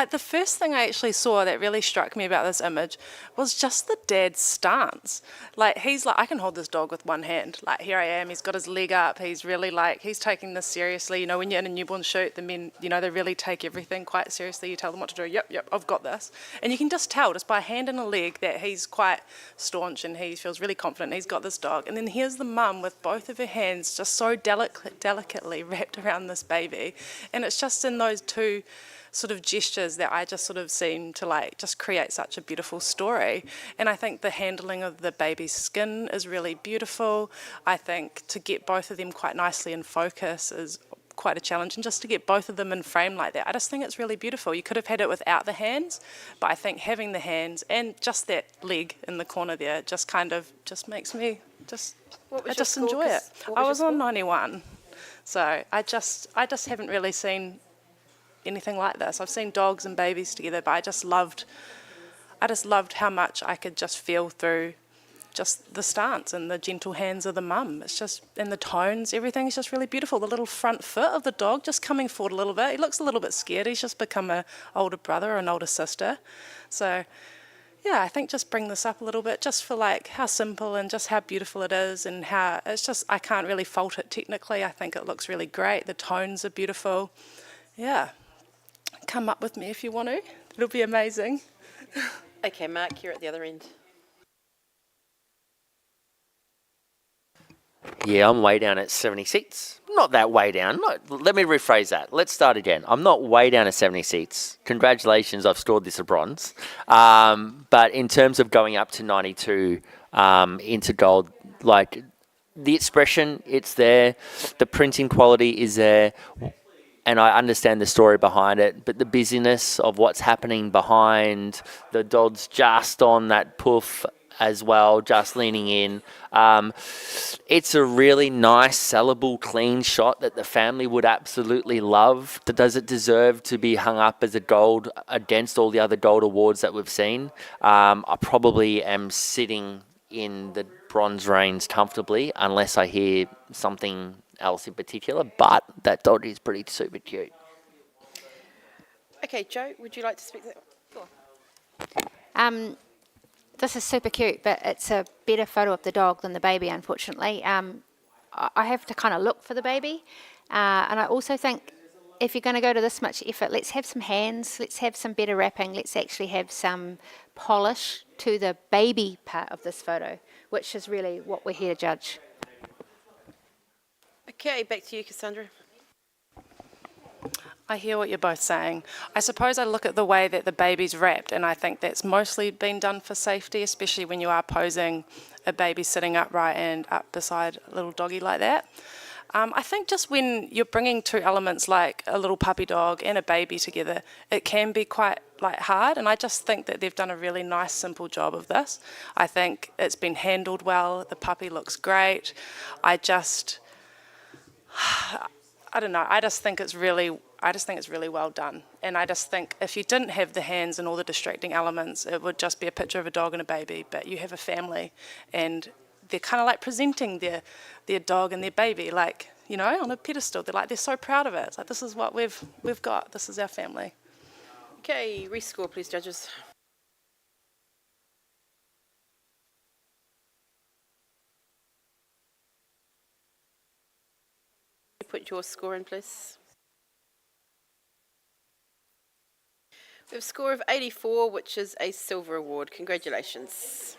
The first thing I actually saw that really struck me about this image was just the dad's stance. Like, he's like, I can hold this dog with one hand. Like, here I am, he's got his leg up, he's really like, he's taking this seriously. You know, when you're in a newborn shoot, the men, you know, they really take everything quite seriously. You tell them what to do, yep, I've got this. And you can just tell just by a hand and a leg that he's quite staunch and he feels really confident he's got this dog. And then here's the mum with both of her hands just so delicately wrapped around this baby. And it's just in those two sort of gestures that I just sort of seem to like just create such a beautiful story. And I think the handling of the baby's skin is really beautiful. I think to get both of them quite nicely in focus is quite a challenge, and just to get both of them in frame like that, I just think it's really beautiful. You could have had it without the hands, but I think having the hands and just that leg in the corner there just kind of just makes me just I just enjoy it. I was on 91, so I just haven't really seen anything like this. I've seen dogs and babies together, but I just loved how much I could just feel through just the stance and the gentle hands of the mum. It's just, and the tones, everything is just really beautiful. The little front foot of the dog just coming forward a little bit. He looks a little bit scared. He's just become an older brother or an older sister. So yeah, I think just bring this up a little bit just for like how simple and just how beautiful it is, and how it's just, I can't really fault it technically. I think it looks really great. The tones are beautiful. Yeah. Come up with me if you want to. It'll be amazing. Okay, Mark, you're at the other end. Yeah, I'm way down at 76. Not that way down. No, let me rephrase that. Let's start again. I'm not way down at 70 seats. Congratulations, I've scored this a bronze. But in terms of going up to 92 into gold, like the expression, it's there. The printing quality is there. And I understand the story behind it, but the busyness of what's happening behind, the dog's just on that poof as well, just leaning in. It's a really nice, sellable, clean shot that the family would absolutely love. Does it deserve to be hung up as a gold against all the other gold awards that we've seen? I probably am sitting in the bronze range comfortably, unless I hear something else in particular, but that dog is pretty super cute. Okay, Joe, would you like to speak to that? This is super cute, but it's a better photo of the dog than the baby, unfortunately. I have to kind of look for the baby, and I also think if you're going to go to this much effort, let's have some hands, let's have some better wrapping, let's actually have some polish to the baby part of this photo, which is really what we're here to judge. Okay, back to you, Cassandra. I hear what you're both saying. I suppose I look at the way that the baby's wrapped, and I think that's mostly been done for safety, especially when you are posing a baby sitting upright and up beside a little doggy like that. I think just when you're bringing two elements like a little puppy dog and a baby together, it can be quite like hard, and I just think that they've done a really nice, simple job of this. I think it's been handled well. The puppy looks great. I don't know. I just think it's really well done. And I just think if you didn't have the hands and all the distracting elements, it would just be a picture of a dog and a baby. But you have a family, and they're kind of like presenting their dog and their baby, like, you know, on a pedestal. They're so proud of it. It's like, this is what we've got. This is our family. Okay, rescore, please, judges. Put your score in, please. We have a score of 84, which is a silver award. Congratulations.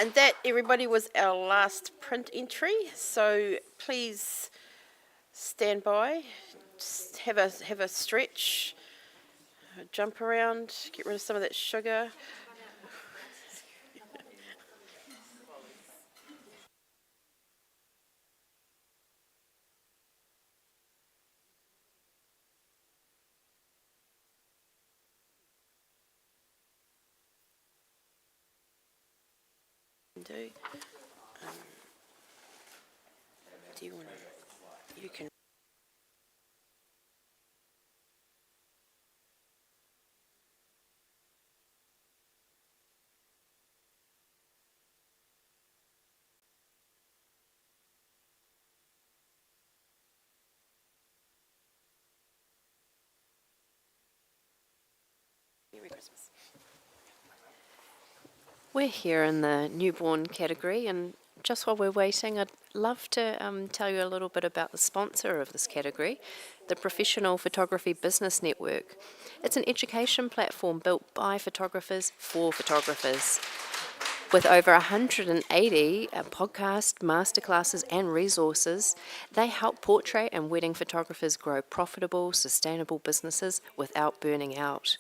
And that, everybody, was our last print entry. So please stand by, just have a stretch, jump around, get rid of some of that sugar. Do you want to? You can. We're here in the newborn category, and just while we're waiting, I'd love to tell you a little bit about the sponsor of this category, the Professional Photography Business Network. It's an education platform built by photographers for photographers. With over 180 podcasts, masterclasses, and resources, they help portrait and wedding photographers grow profitable, sustainable businesses without burning out.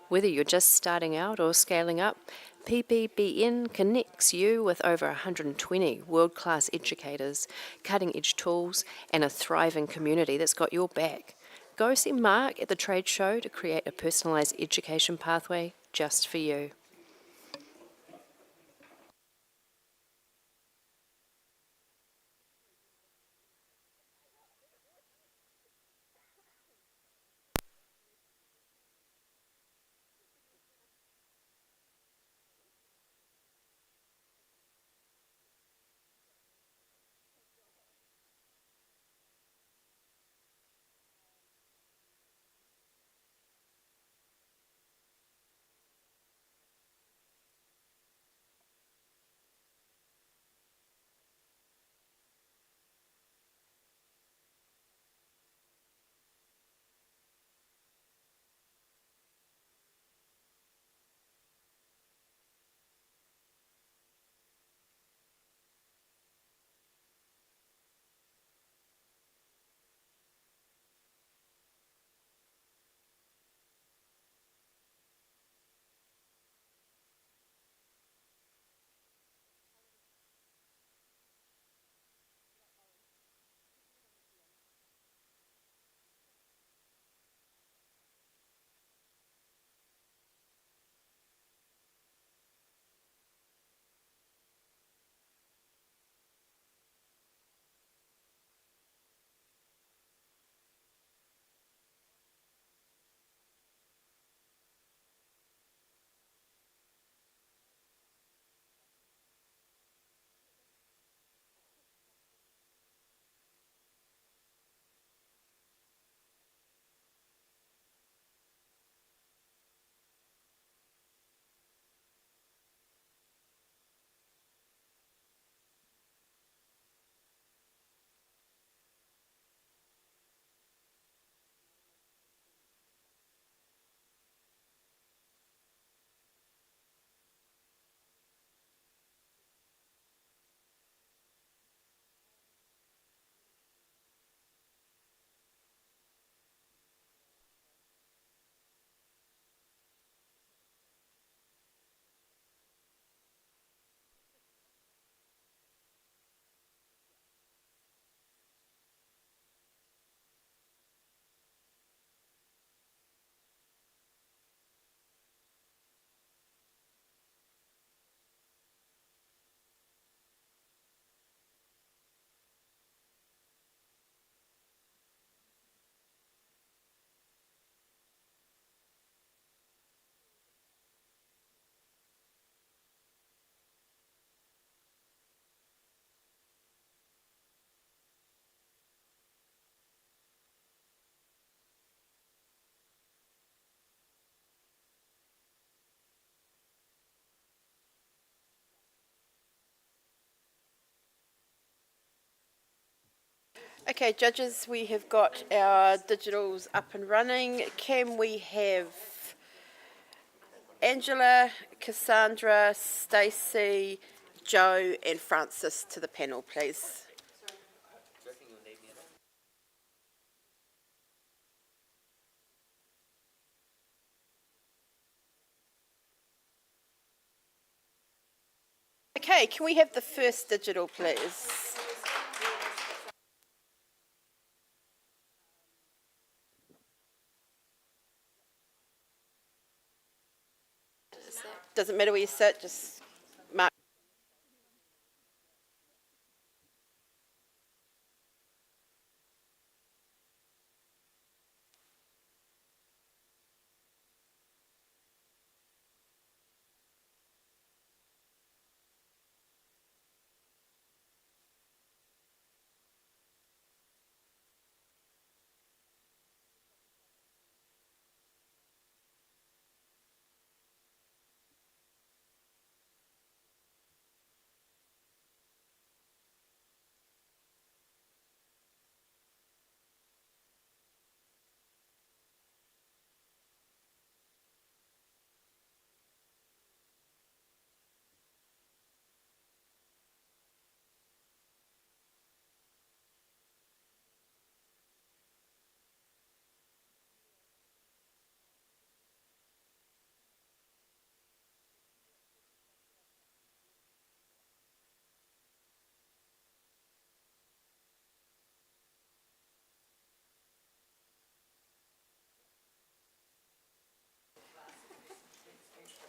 Whether you're just starting out or scaling up, PPBN connects you with over 120 world-class educators, cutting-edge tools, and a thriving community that's got your back. Go see Mark at the trade show to create a personalised education pathway just for you. Okay, judges, we have got our digitals up and running. Can we have Angela, Cassandra, Stacey, Joe, and Francis to the panel, please? Okay, can we have the first digital, please? Doesn't matter where you sit, just mark.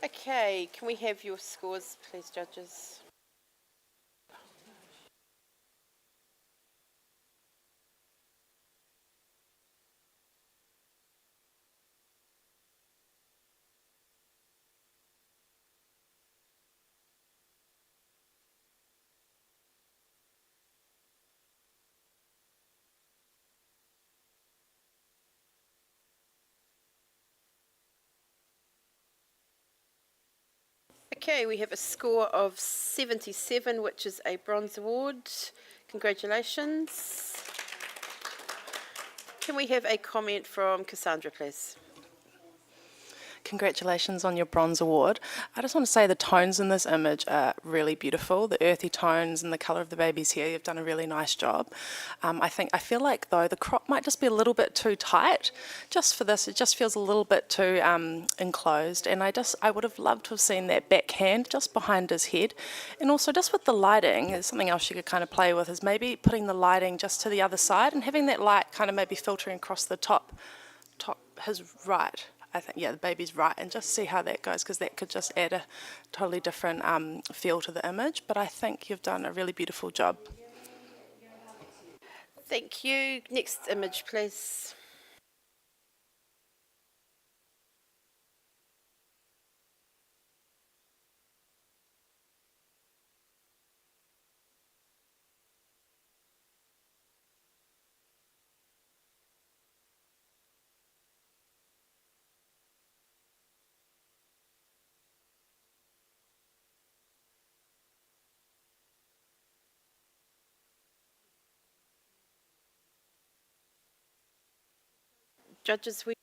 Okay, can we have your scores, please, judges? Okay, we have a score of 77, which is a bronze award. Congratulations. Can we have a comment from Cassandra, please? Congratulations on your bronze award. I just want to say the tones in this image are really beautiful. The earthy tones and the colour of the baby's hair, you've done a really nice job. I feel like though the crop might just be a little bit too tight. Just for this, it just feels a little bit too enclosed. And I would have loved to have seen that back hand just behind his head. And also just with the lighting, there's something else you could kind of play with, is maybe putting the lighting just to the other side and having that light kind of maybe filtering across the top his right. I think, yeah, the baby's right, and just see how that goes, because that could just add a totally different feel to the image. But I think you've done a really beautiful job. Thank you. Next image, please. Judges, we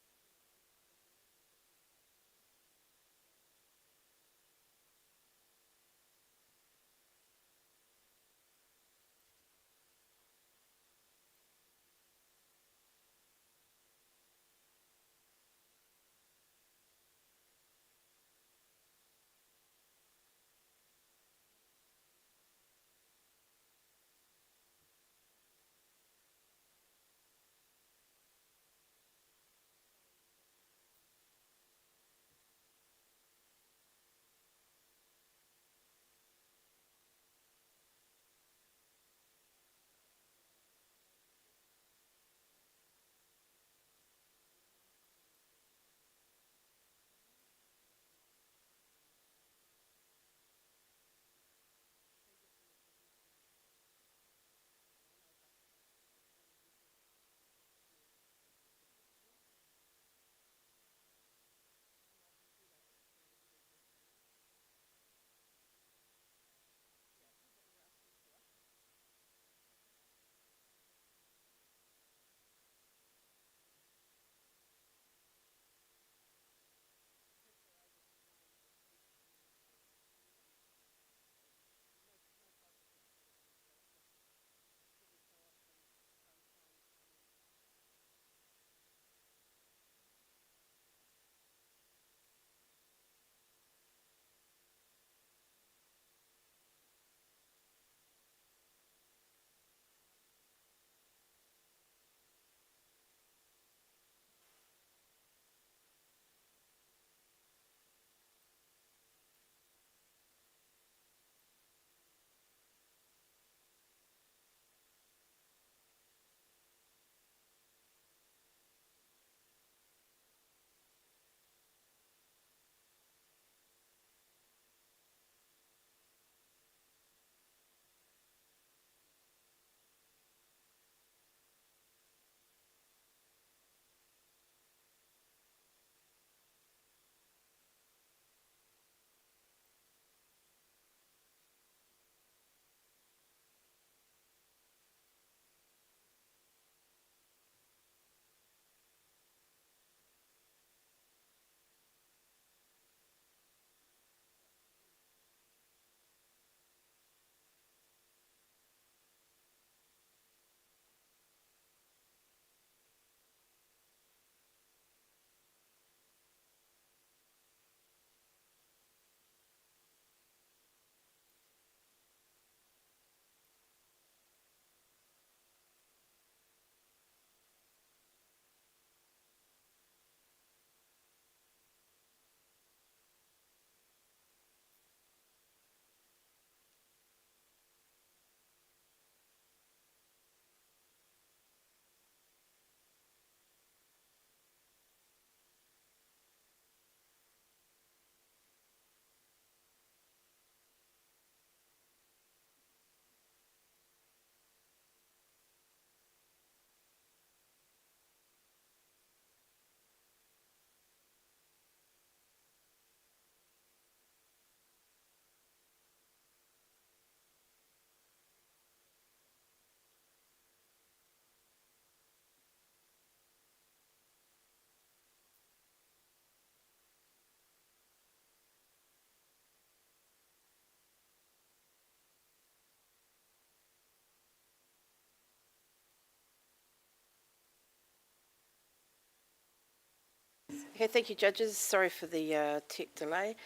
Okay, thank you, judges. Sorry for the tech delay.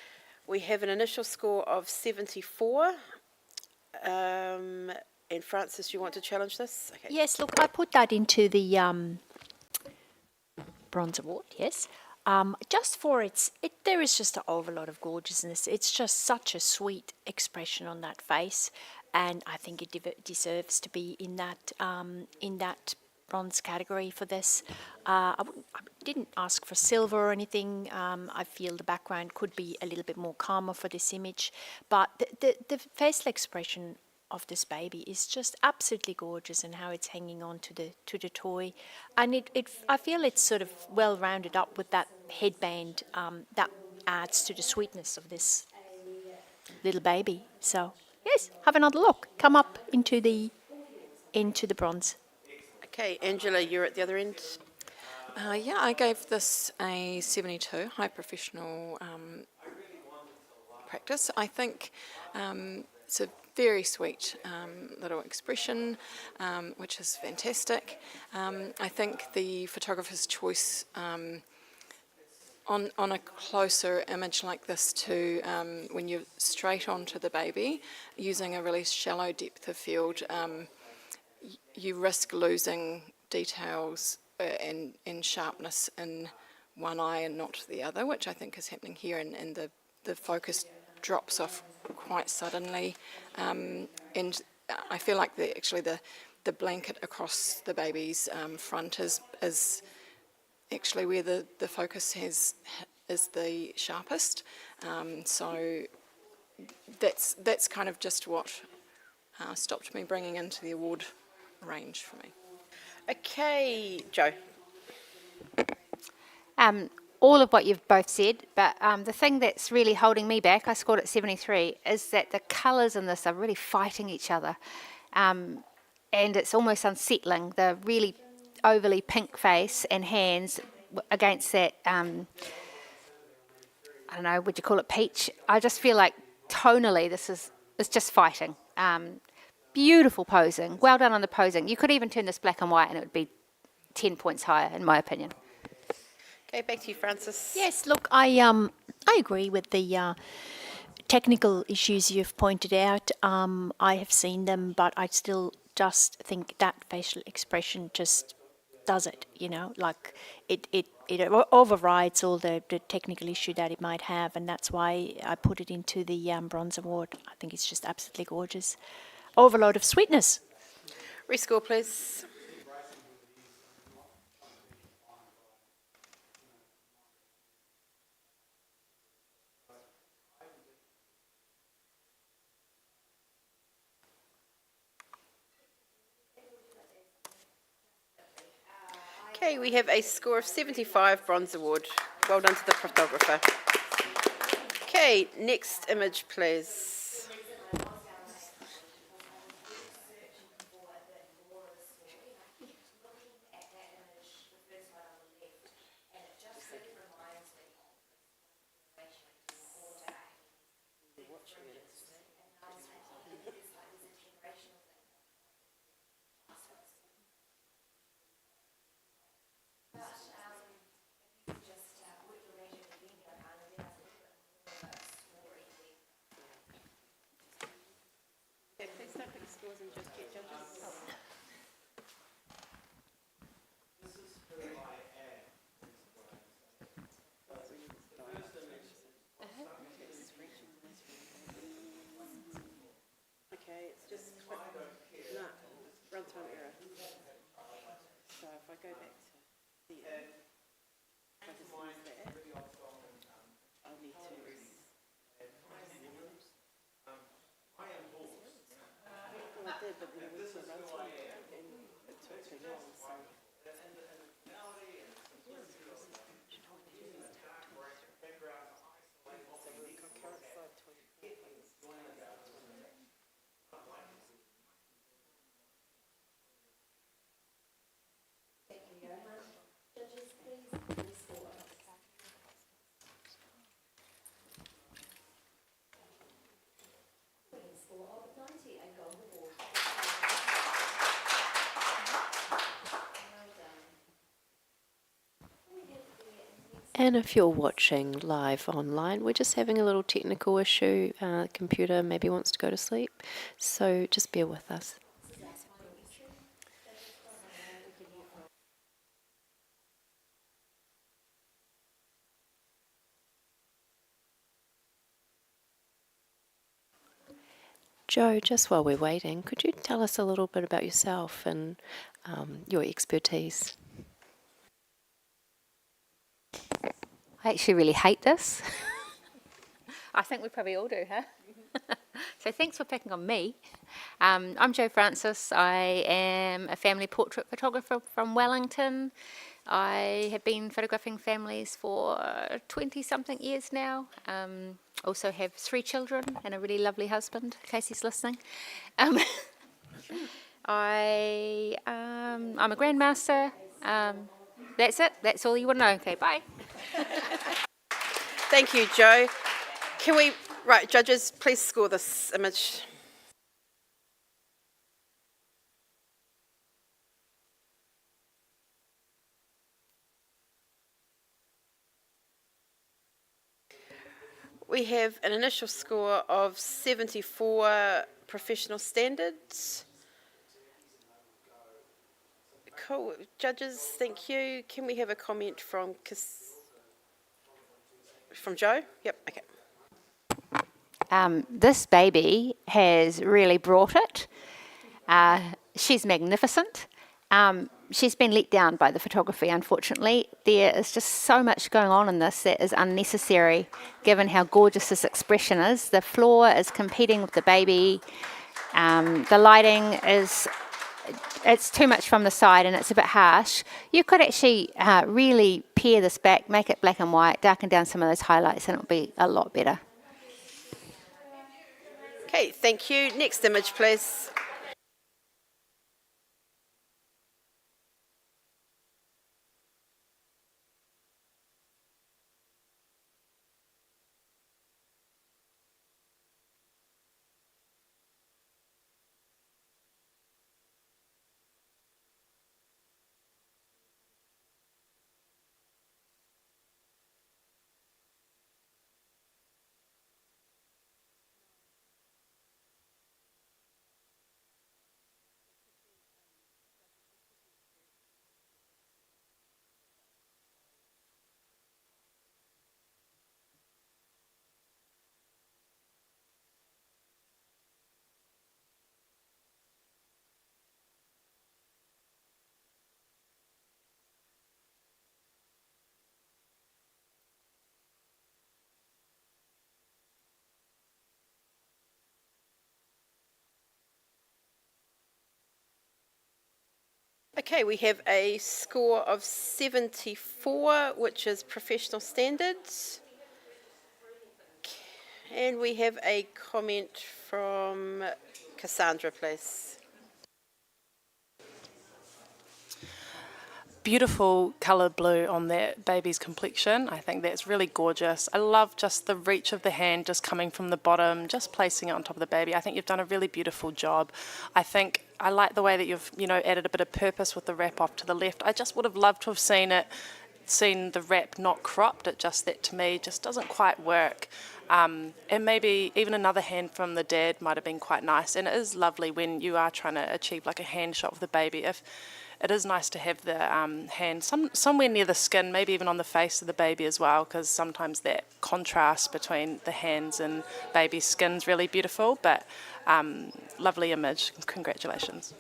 We have an initial score of 74. And Francis, you want to challenge this? Okay. Yes, look, I put that into the Bronze Award, yes. Just for there is just an overload of gorgeousness. It's just such a sweet expression on that face, and I think it deserves to be in that bronze category for this. I didn't ask for silver or anything. I feel the background could be a little bit more calmer for this image, but the facial expression of this baby is just absolutely gorgeous, and how it's hanging on to the toy, and I feel it's sort of well rounded up with that headband that adds to the sweetness of this little baby. So yes, have another look. Come up into the bronze. Okay, Angela, you're at the other end. Yeah, I gave this a 72, high professional practice. I think it's a very sweet little expression, which is fantastic. I think the photographer's choice on a closer image like this too, when you're straight onto the baby, using a really shallow depth of field, you risk losing details and sharpness in one eye and not the other, which I think is happening here, and the focus drops off quite suddenly, and I feel like the blanket across the baby's front is actually where the focus is the sharpest, so that's kind of just what stopped me bringing into the award range for me. Okay, Joe. All of what you've both said, but the thing that's really holding me back, I scored at 73, is that the colours in this are really fighting each other, and it's almost unsettling, the really overly pink face and hands against that, I don't know, would you call it peach? I just feel like tonally it's just fighting. Beautiful posing, well done on the posing. You could even turn this black and white and it would be 10 points higher, in my opinion. Okay, back to you, Francis. Yes, look, I agree with the technical issues you've pointed out. I have seen them, but I still just think that facial expression just does it, like it overrides all the technical issue that it might have, and that's why I put it into the Bronze Award. I think it's just absolutely gorgeous. Overload of sweetness. Rescore, please. Okay, we have a score of 75, Bronze Award. Well done to the photographer. Okay, next image, please. Okay, it's just runtime error. So if I go back to the if I just use that, I'll need to. Well, I did, but then I went to runtime and it took too long. So. Concurrent slide 24. And if you're watching live online, we're just having a little technical issue. Computer maybe wants to go to sleep, so just bear with us. Joe, just while we're waiting, could you tell us a little bit about yourself and your expertise? I actually really hate this. I think we probably all do, huh? So thanks for picking on me. I'm Jo Francis. I am a family portrait photographer from Wellington. I have been photographing families for 20-something years now. Also have 3 children and a really lovely husband, in case he's listening. I'm a grandmaster. That's it. That's all you want to know. Okay, bye. Thank you, Joe. Can we, right, judges, please score this image. We have an initial score of 74 professional standards. Cool. Judges, thank you. Can we have a comment from Joe? Yep, okay. This baby has really brought it. She's magnificent. She's been let down by the photography, unfortunately. There is just so much going on in this that is unnecessary, given how gorgeous this expression is. The floor is competing with the baby. The lighting it's too much from the side and it's a bit harsh. You could actually really pare this back, make it black and white, darken down some of those highlights, and it'll be a lot better. Okay, thank you. Next image, please. Okay, we have a score of 74, which is professional standards. And we have a comment from Cassandra, please. Beautiful colour blue on that baby's complexion. I think that's really gorgeous. I love just the reach of the hand just coming from the bottom, just placing it on top of the baby. I think you've done a really beautiful job. I like the way that you've, added a bit of purpose with the wrap off to the left. I just would have loved to have seen the wrap not cropped. It just, that to me just doesn't quite work. And maybe even another hand from the dad might have been quite nice. And it is lovely when you are trying to achieve like a hand shot with the baby. If it is nice to have the hand somewhere near the skin, maybe even on the face of the baby as well, because sometimes that contrast between the hands and baby's skin's really beautiful. But lovely image. Congratulations.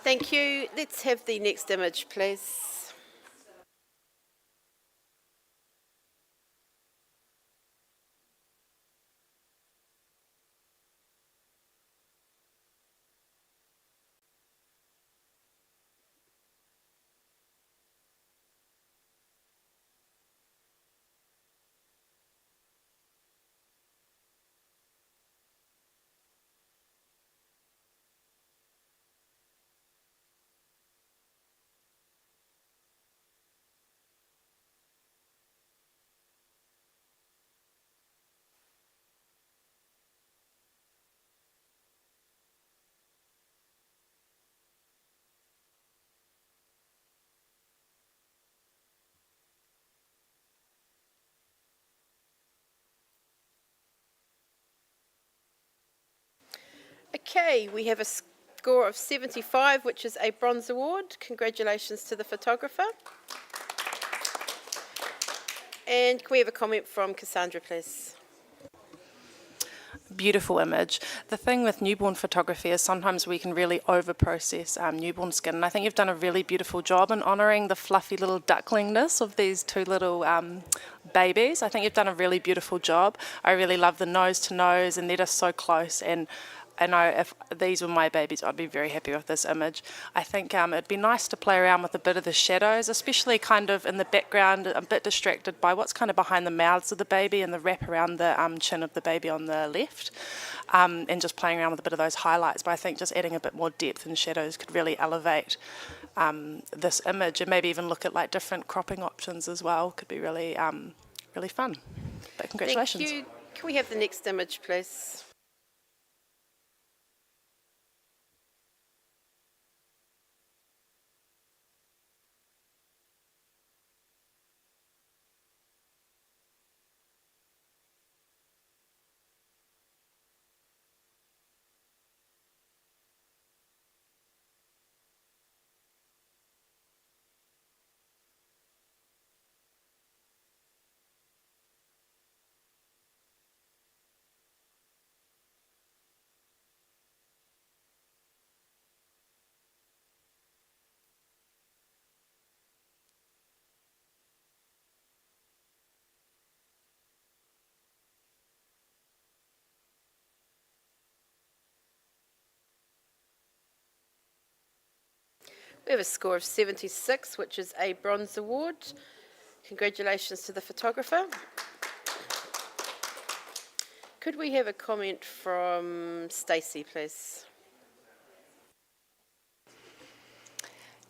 Thank you. Let's have the next image, please. Okay, we have a score of 75, which is a bronze award. Congratulations to the photographer. And can we have a comment from Cassandra, please? Beautiful image. The thing with newborn photography is sometimes we can really over-process newborn skin, and I think you've done a really beautiful job in honouring the fluffy little ducklingness of these two little babies. I think you've done a really beautiful job. I really love the nose to nose, and they're just so close, and I know if these were my babies, I'd be very happy with this image. I think it'd be nice to play around with a bit of the shadows, especially kind of in the background, a bit distracted by what's kind of behind the mouths of the baby and the wrap around the chin of the baby on the left, and just playing around with a bit of those highlights. But I think just adding a bit more depth and shadows could really elevate this image, and maybe even look at like different cropping options as well. Could be really, really fun. But congratulations. Thank you. Can we have the next image, please? We have a score of 76, which is a bronze award. Congratulations to the photographer. Could we have a comment from Stacey, please?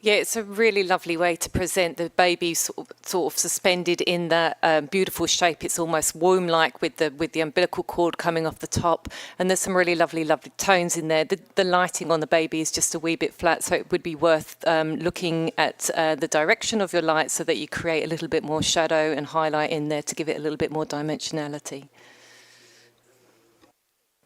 Yeah, it's a really lovely way to present the baby sort of suspended in that beautiful shape. It's almost womb-like with the umbilical cord coming off the top, and there's some really lovely tones in there. The lighting on the baby is just a wee bit flat, so it would be worth looking at the direction of your light so that you create a little bit more shadow and highlight in there to give it a little bit more dimensionality.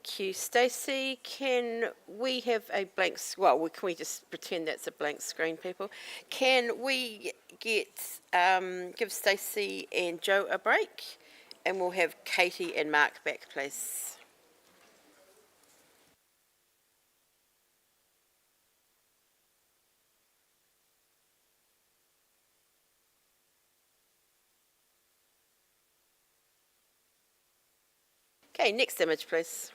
Thank you, Stacey. Can we have a blank? Well, can we just pretend that's a blank screen, people? Can we get give Stacey and Joe a break, and we'll have Katie and Mark back, please. Okay, next image, please.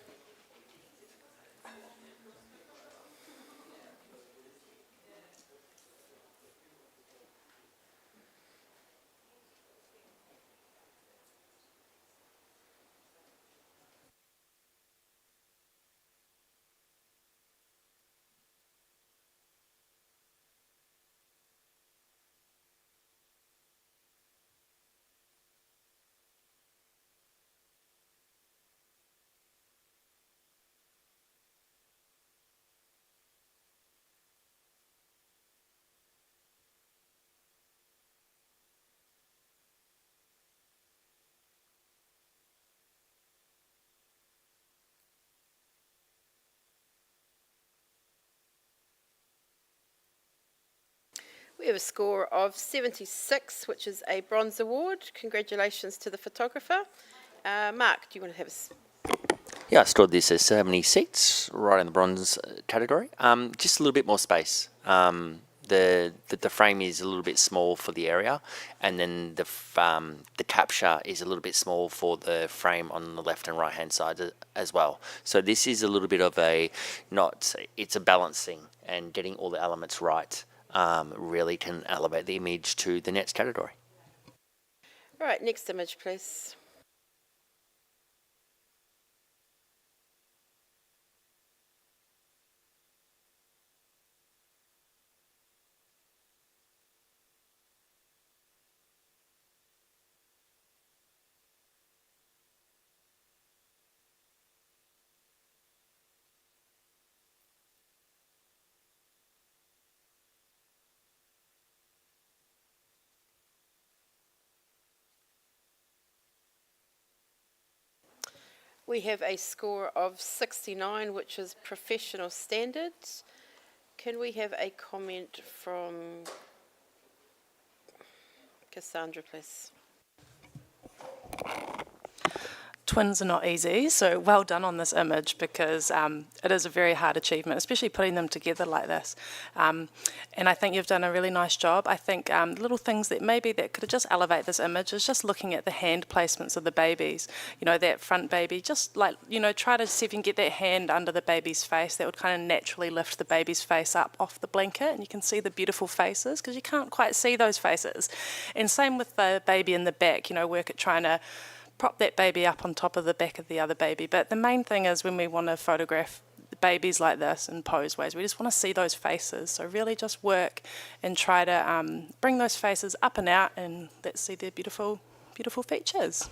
We have a score of 76, which is a bronze award. Congratulations to the photographer. Mark, do you want to have a... Yeah, I stored this as 76, right in the bronze category. Just a little bit more space. The frame is a little bit small for the area, and then the capture is a little bit small for the frame on the left and right hand side as well. So this is a little bit of it's a balancing, and getting all the elements right really can elevate the image to the next category. All right, next image, please. We have a score of 69, which is professional standards. Can we have a comment from Cassandra, please? Twins are not easy, so well done on this image because it is a very hard achievement, especially putting them together like this. And I think you've done a really nice job. I think little things that maybe that could just elevate this image is just looking at the hand placements of the babies. You know, that front baby, just like, you know, try to see if you can get that hand under the baby's face. That would kind of naturally lift the baby's face up off the blanket, and you can see the beautiful faces because you can't quite see those faces. And same with the baby in the back, you know, work at trying to prop that baby up on top of the back of the other baby. But the main thing is when we want to photograph babies like this in pose ways, we just want to see those faces. So really just work and try to bring those faces up and out, and let's see their beautiful, beautiful features.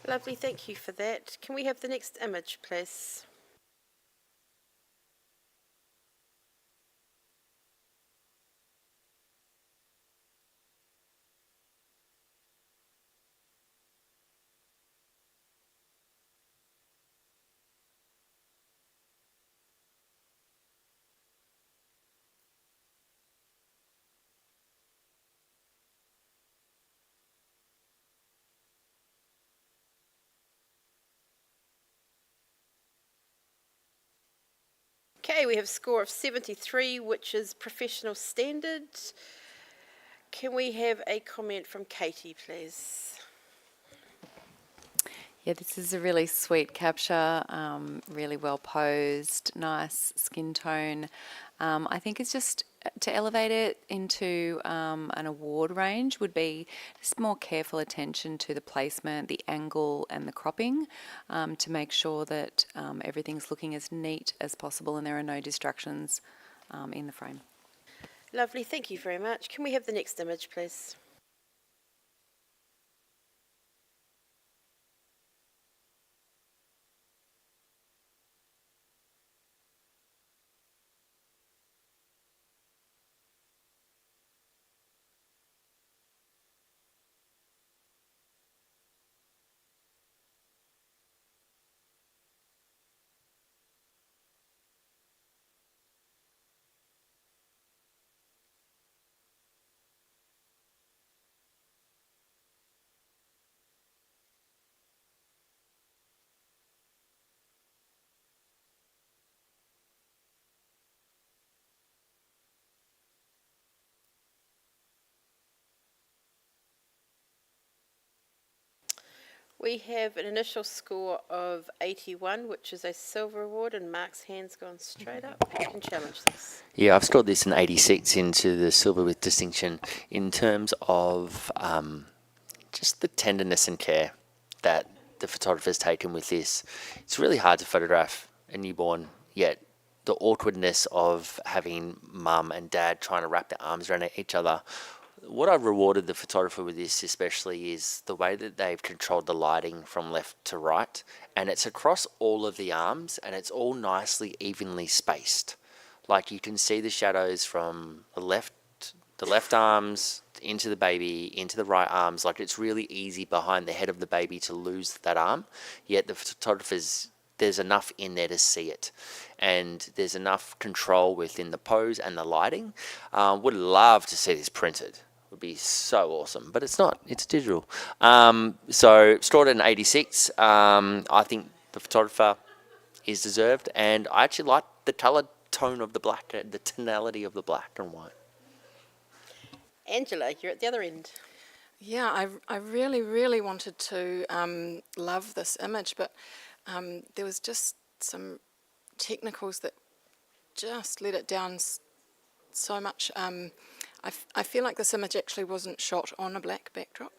Lovely, thank you for that. Can we have the next image, please? Okay, we have a score of 73, which is professional standards. Can we have a comment from Katie, please? Yeah, this is a really sweet capture, really well posed, nice skin tone. I think it's just to elevate it into an award range would be just more careful attention to the placement, the angle and the cropping to make sure that everything's looking as neat as possible and there are no distractions in the frame. Lovely, thank you very much. Can we have the next image, please? We have an initial score of 81, which is a silver award, and Mark's hand's gone straight up. You can challenge this. Yeah, I've scored this an 86 into the silver with distinction in terms of just the tenderness and care that the photographer's taken with this. It's really hard to photograph a newborn, yet the awkwardness of having mum and dad trying to wrap their arms around each other. What I've rewarded the photographer with this especially is the way that they've controlled the lighting from left to right, and it's across all of the arms and it's all nicely evenly spaced. Like you can see the shadows from the left arms into the baby, into the right arms. Like it's really easy behind the head of the baby to lose that arm, yet the photographer's there's enough in there to see it, and there's enough control within the pose and the lighting. Would love to see this printed. Would be so awesome, but it's not. It's digital. So scored at an 86. I think the photographer is deserved, and I actually like the colour tone of the black, the tonality of the black and white. Angela, you're at the other end. Yeah, I really, really wanted to love this image, but there was just some technicals that just let it down so much. I feel like this image actually wasn't shot on a black backdrop.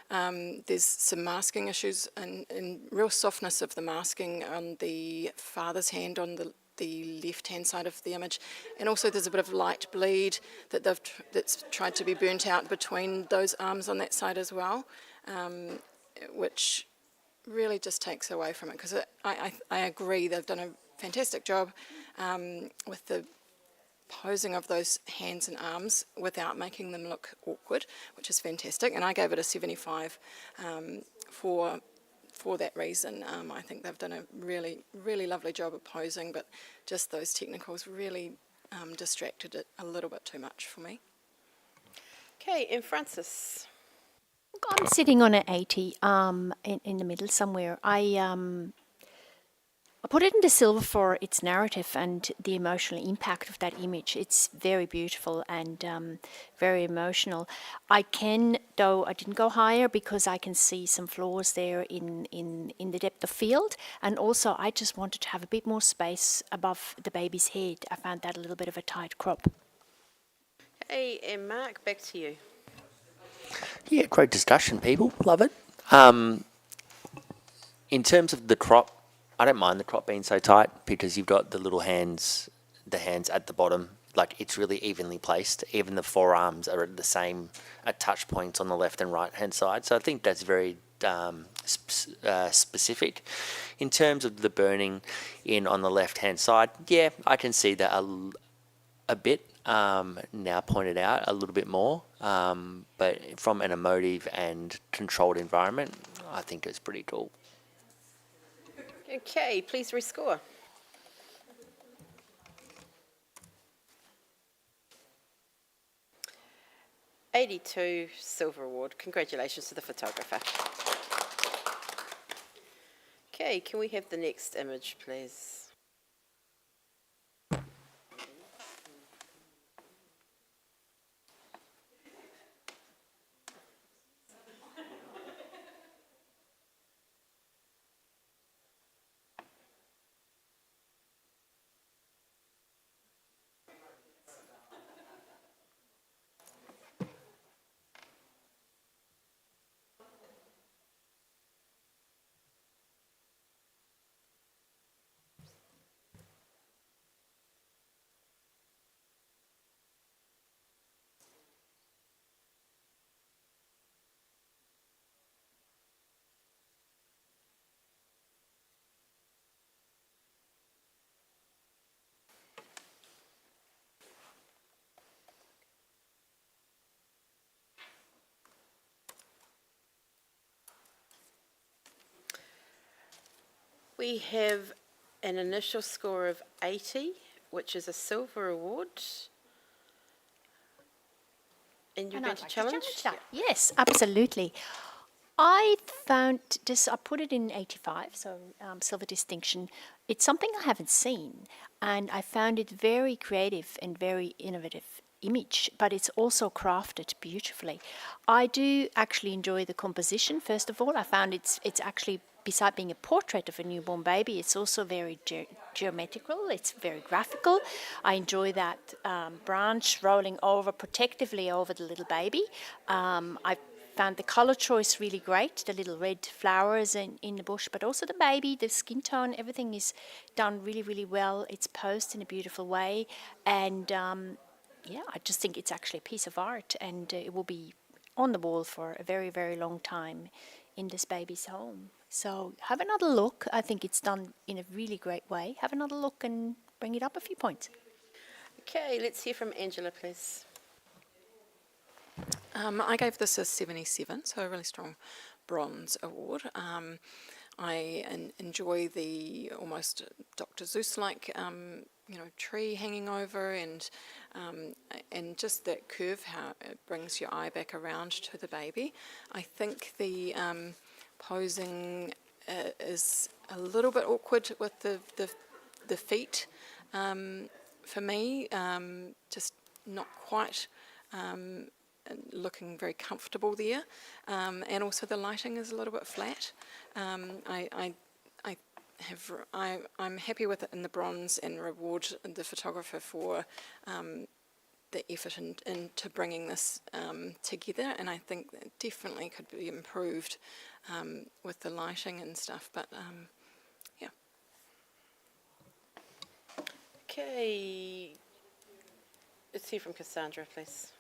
There's some masking issues and real softness of the masking on the father's hand on the left-hand side of the image, and also there's a bit of light bleed that's tried to be burnt out between those arms on that side as well, which really just takes away from it, because I agree they've done a fantastic job with the posing of those hands and arms without making them look awkward, which is fantastic, and I gave it a 75 for for that reason. I think they've done a really, really lovely job of posing, but just those technicals really distracted it a little bit too much for me. Okay, and Francis. I'm sitting on an 80 in the middle somewhere. I put it into silver for its narrative and the emotional impact of that image. It's very beautiful and very emotional. I didn't go higher because I can see some flaws there in the depth of field. And also, I just wanted to have a bit more space above the baby's head. I found that a little bit of a tight crop. Hey, and Mark, back to you. Yeah, great discussion, people. Love it. In terms of the crop, I don't mind the crop being so tight because you've got the little hands, the hands at the bottom. Like, it's really evenly placed. Even the forearms are at the same touch points on the left and right hand side. So I think that's very specific. In terms of the burning in on the left hand side, yeah, I can see that a bit now pointed out a little bit more. But from an emotive and controlled environment, I think it's pretty cool. Okay, please rescore. $82 silver award. Congratulations to the photographer. Okay, can we have the next image, please? We have an initial score of 80, which is a silver award. And you're going to challenge? that. Yes, absolutely. I found this, I put it in 85, so silver distinction. It's something I haven't seen, and I found it very creative and very innovative image, but it's also crafted beautifully. I do actually enjoy the composition. First of all, I found it's actually, beside being a portrait of a newborn baby, it's also very geometrical, it's very graphical. I enjoy that branch rolling over protectively over the little baby. I found the color choice really great, the little red flowers in the bush, but also the baby, the skin tone, everything is done really, really well. It's posed in a beautiful way, and yeah, I just think it's actually a piece of art, and it will be on the wall for a very, very long time in this baby's home. So have another look. I think it's done in a really great way. Have another look and bring it up a few points. Okay, let's hear from Angela, please. I gave this a 77, so a really strong bronze award. I enjoy the almost Dr. Seuss-like, tree hanging over, and just that curve, how it brings your eye back around to the baby. I think the posing is a little bit awkward with the feet. For me, just not quite looking very comfortable there, and also the lighting is a little bit flat. I'm happy with it in the bronze and reward the photographer for the effort into bringing this together, and I think that definitely could be improved with the lighting and stuff, but yeah. Okay, let's hear from Cassandra, please.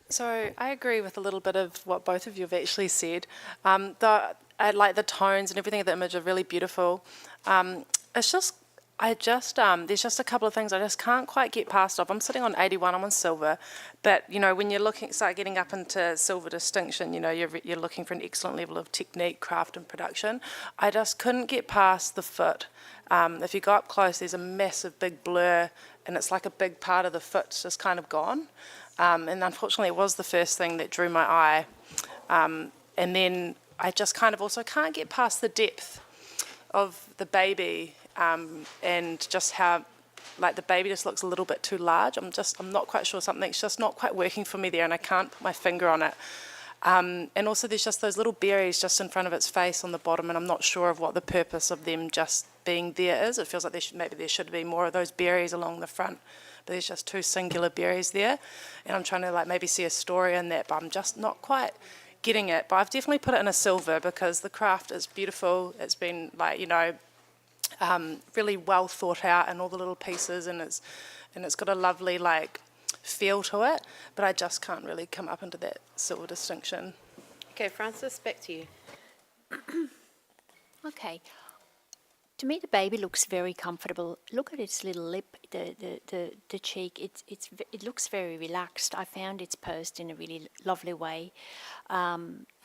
So I agree with a little bit of what both of you have actually said. I like the tones and everything of the image are really beautiful. It's just I just, there's just a couple of things I just can't quite get past off. I'm sitting on 81, I'm on silver, but, you know, when you're start getting up into silver distinction, you know, you're looking for an excellent level of technique, craft and production. I just couldn't get past the foot. If you go up close, there's a massive big blur, and it's like a big part of the foot's just kind of gone. And unfortunately, it was the first thing that drew my eye. And then I just kind of also can't get past the depth of the baby, and just how, like, the baby just looks a little bit too large. I'm not quite sure, something's just not quite working for me there, and I can't put my finger on it. And also there's just those little berries just in front of its face on the bottom, and I'm not sure of what the purpose of them just being there is. It feels like maybe there should be more of those berries along the front, but there's just two singular berries there, and I'm trying to like maybe see a story in that, but I'm just not quite getting it. But I've definitely put it in a silver because the craft is beautiful. It's been, like, you know, really well thought out in all the little pieces, and it's got a lovely like feel to it, but I just can't really come up into that silver distinction. Okay, Francis, back to you. Okay. To me, the baby looks very comfortable. Look at its little lip, the cheek. It looks very relaxed. I found it's posed in a really lovely way.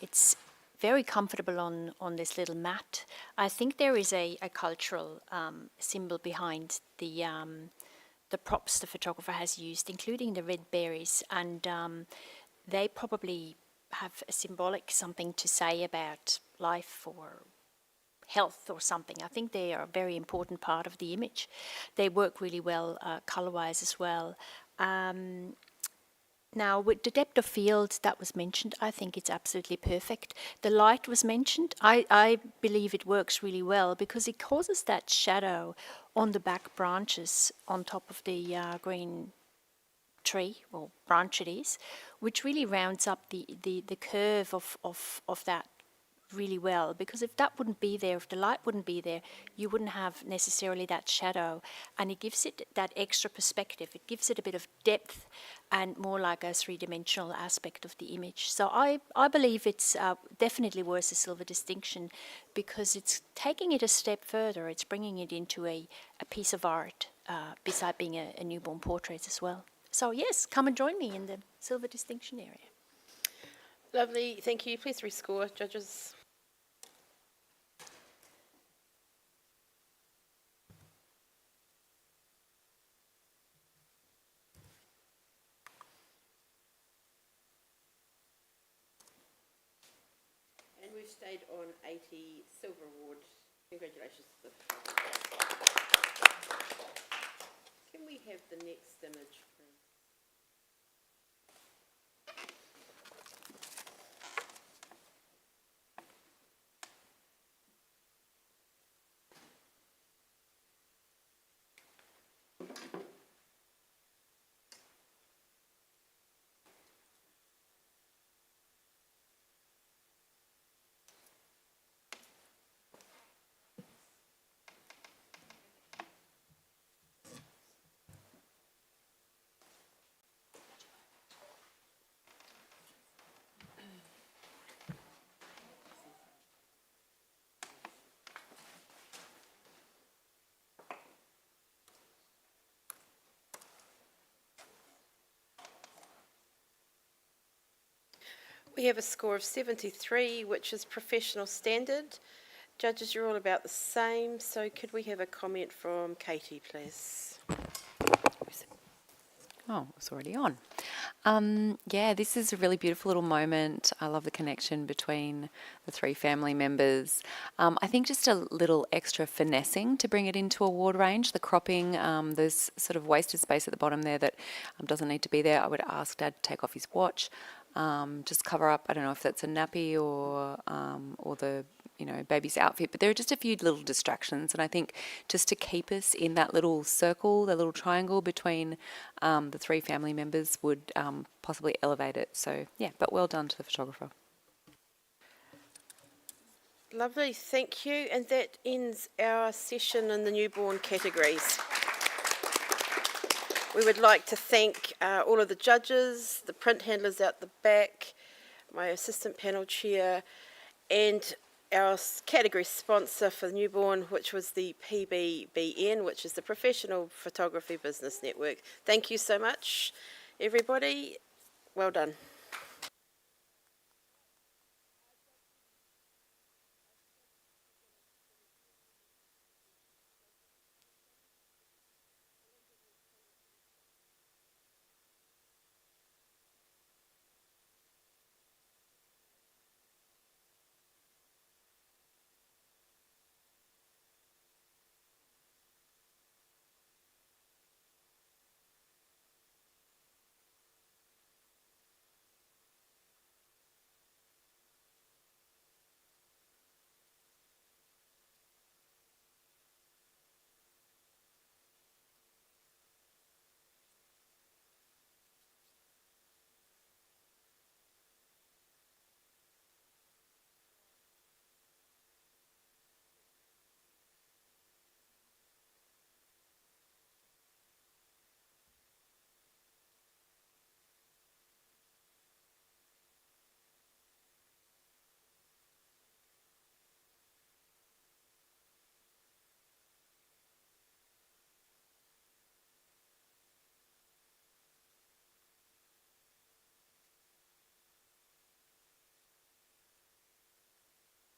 It's very comfortable on this little mat. I think there is a cultural symbol behind the props the photographer has used, including the red berries, and they probably have a symbolic something to say about life or health or something. I think they are a very important part of the image. They work really well color-wise as well. Now, with the depth of field that was mentioned, I think it's absolutely perfect. The light was mentioned. I believe it works really well because it causes that shadow on the back branches on top of the green tree, or branch it is, which really rounds up the curve of that really well, because if that wouldn't be there, if the light wouldn't be there, you wouldn't have necessarily that shadow, and it gives it that extra perspective. It gives it a bit of depth and more like a three-dimensional aspect of the image. So I believe it's definitely worth a silver distinction because it's taking it a step further. It's bringing it into a piece of art beside being a newborn portrait as well. So yes, come and join me in the silver distinction area. Lovely, thank you. Please rescore, judges. And we've stayed on 80 silver award. Congratulations. Can we have the next image, please? We have a score of 73, which is professional standard. Judges, you're all about the same, so could we have a comment from Katie, please? Oh, it's already on. Yeah, this is a really beautiful little moment. I love the connection between the three family members. I think just a little extra finessing to bring it into award range. The cropping, there's sort of wasted space at the bottom there that doesn't need to be there. I would ask Dad to take off his watch, just cover up, I don't know if that's a nappy or the baby's outfit, but there are just a few little distractions, and I think just to keep us in that little circle, the little triangle between the three family members would possibly elevate it. So yeah, but well done to the photographer. Lovely, thank you, and that ends our session in the newborn categories. We would like to thank all of the judges, the print handlers out the back, my assistant panel chair, and our category sponsor for the newborn, which was the PBBN, which is the Professional Photography Business Network. Thank you so much, everybody. Well done.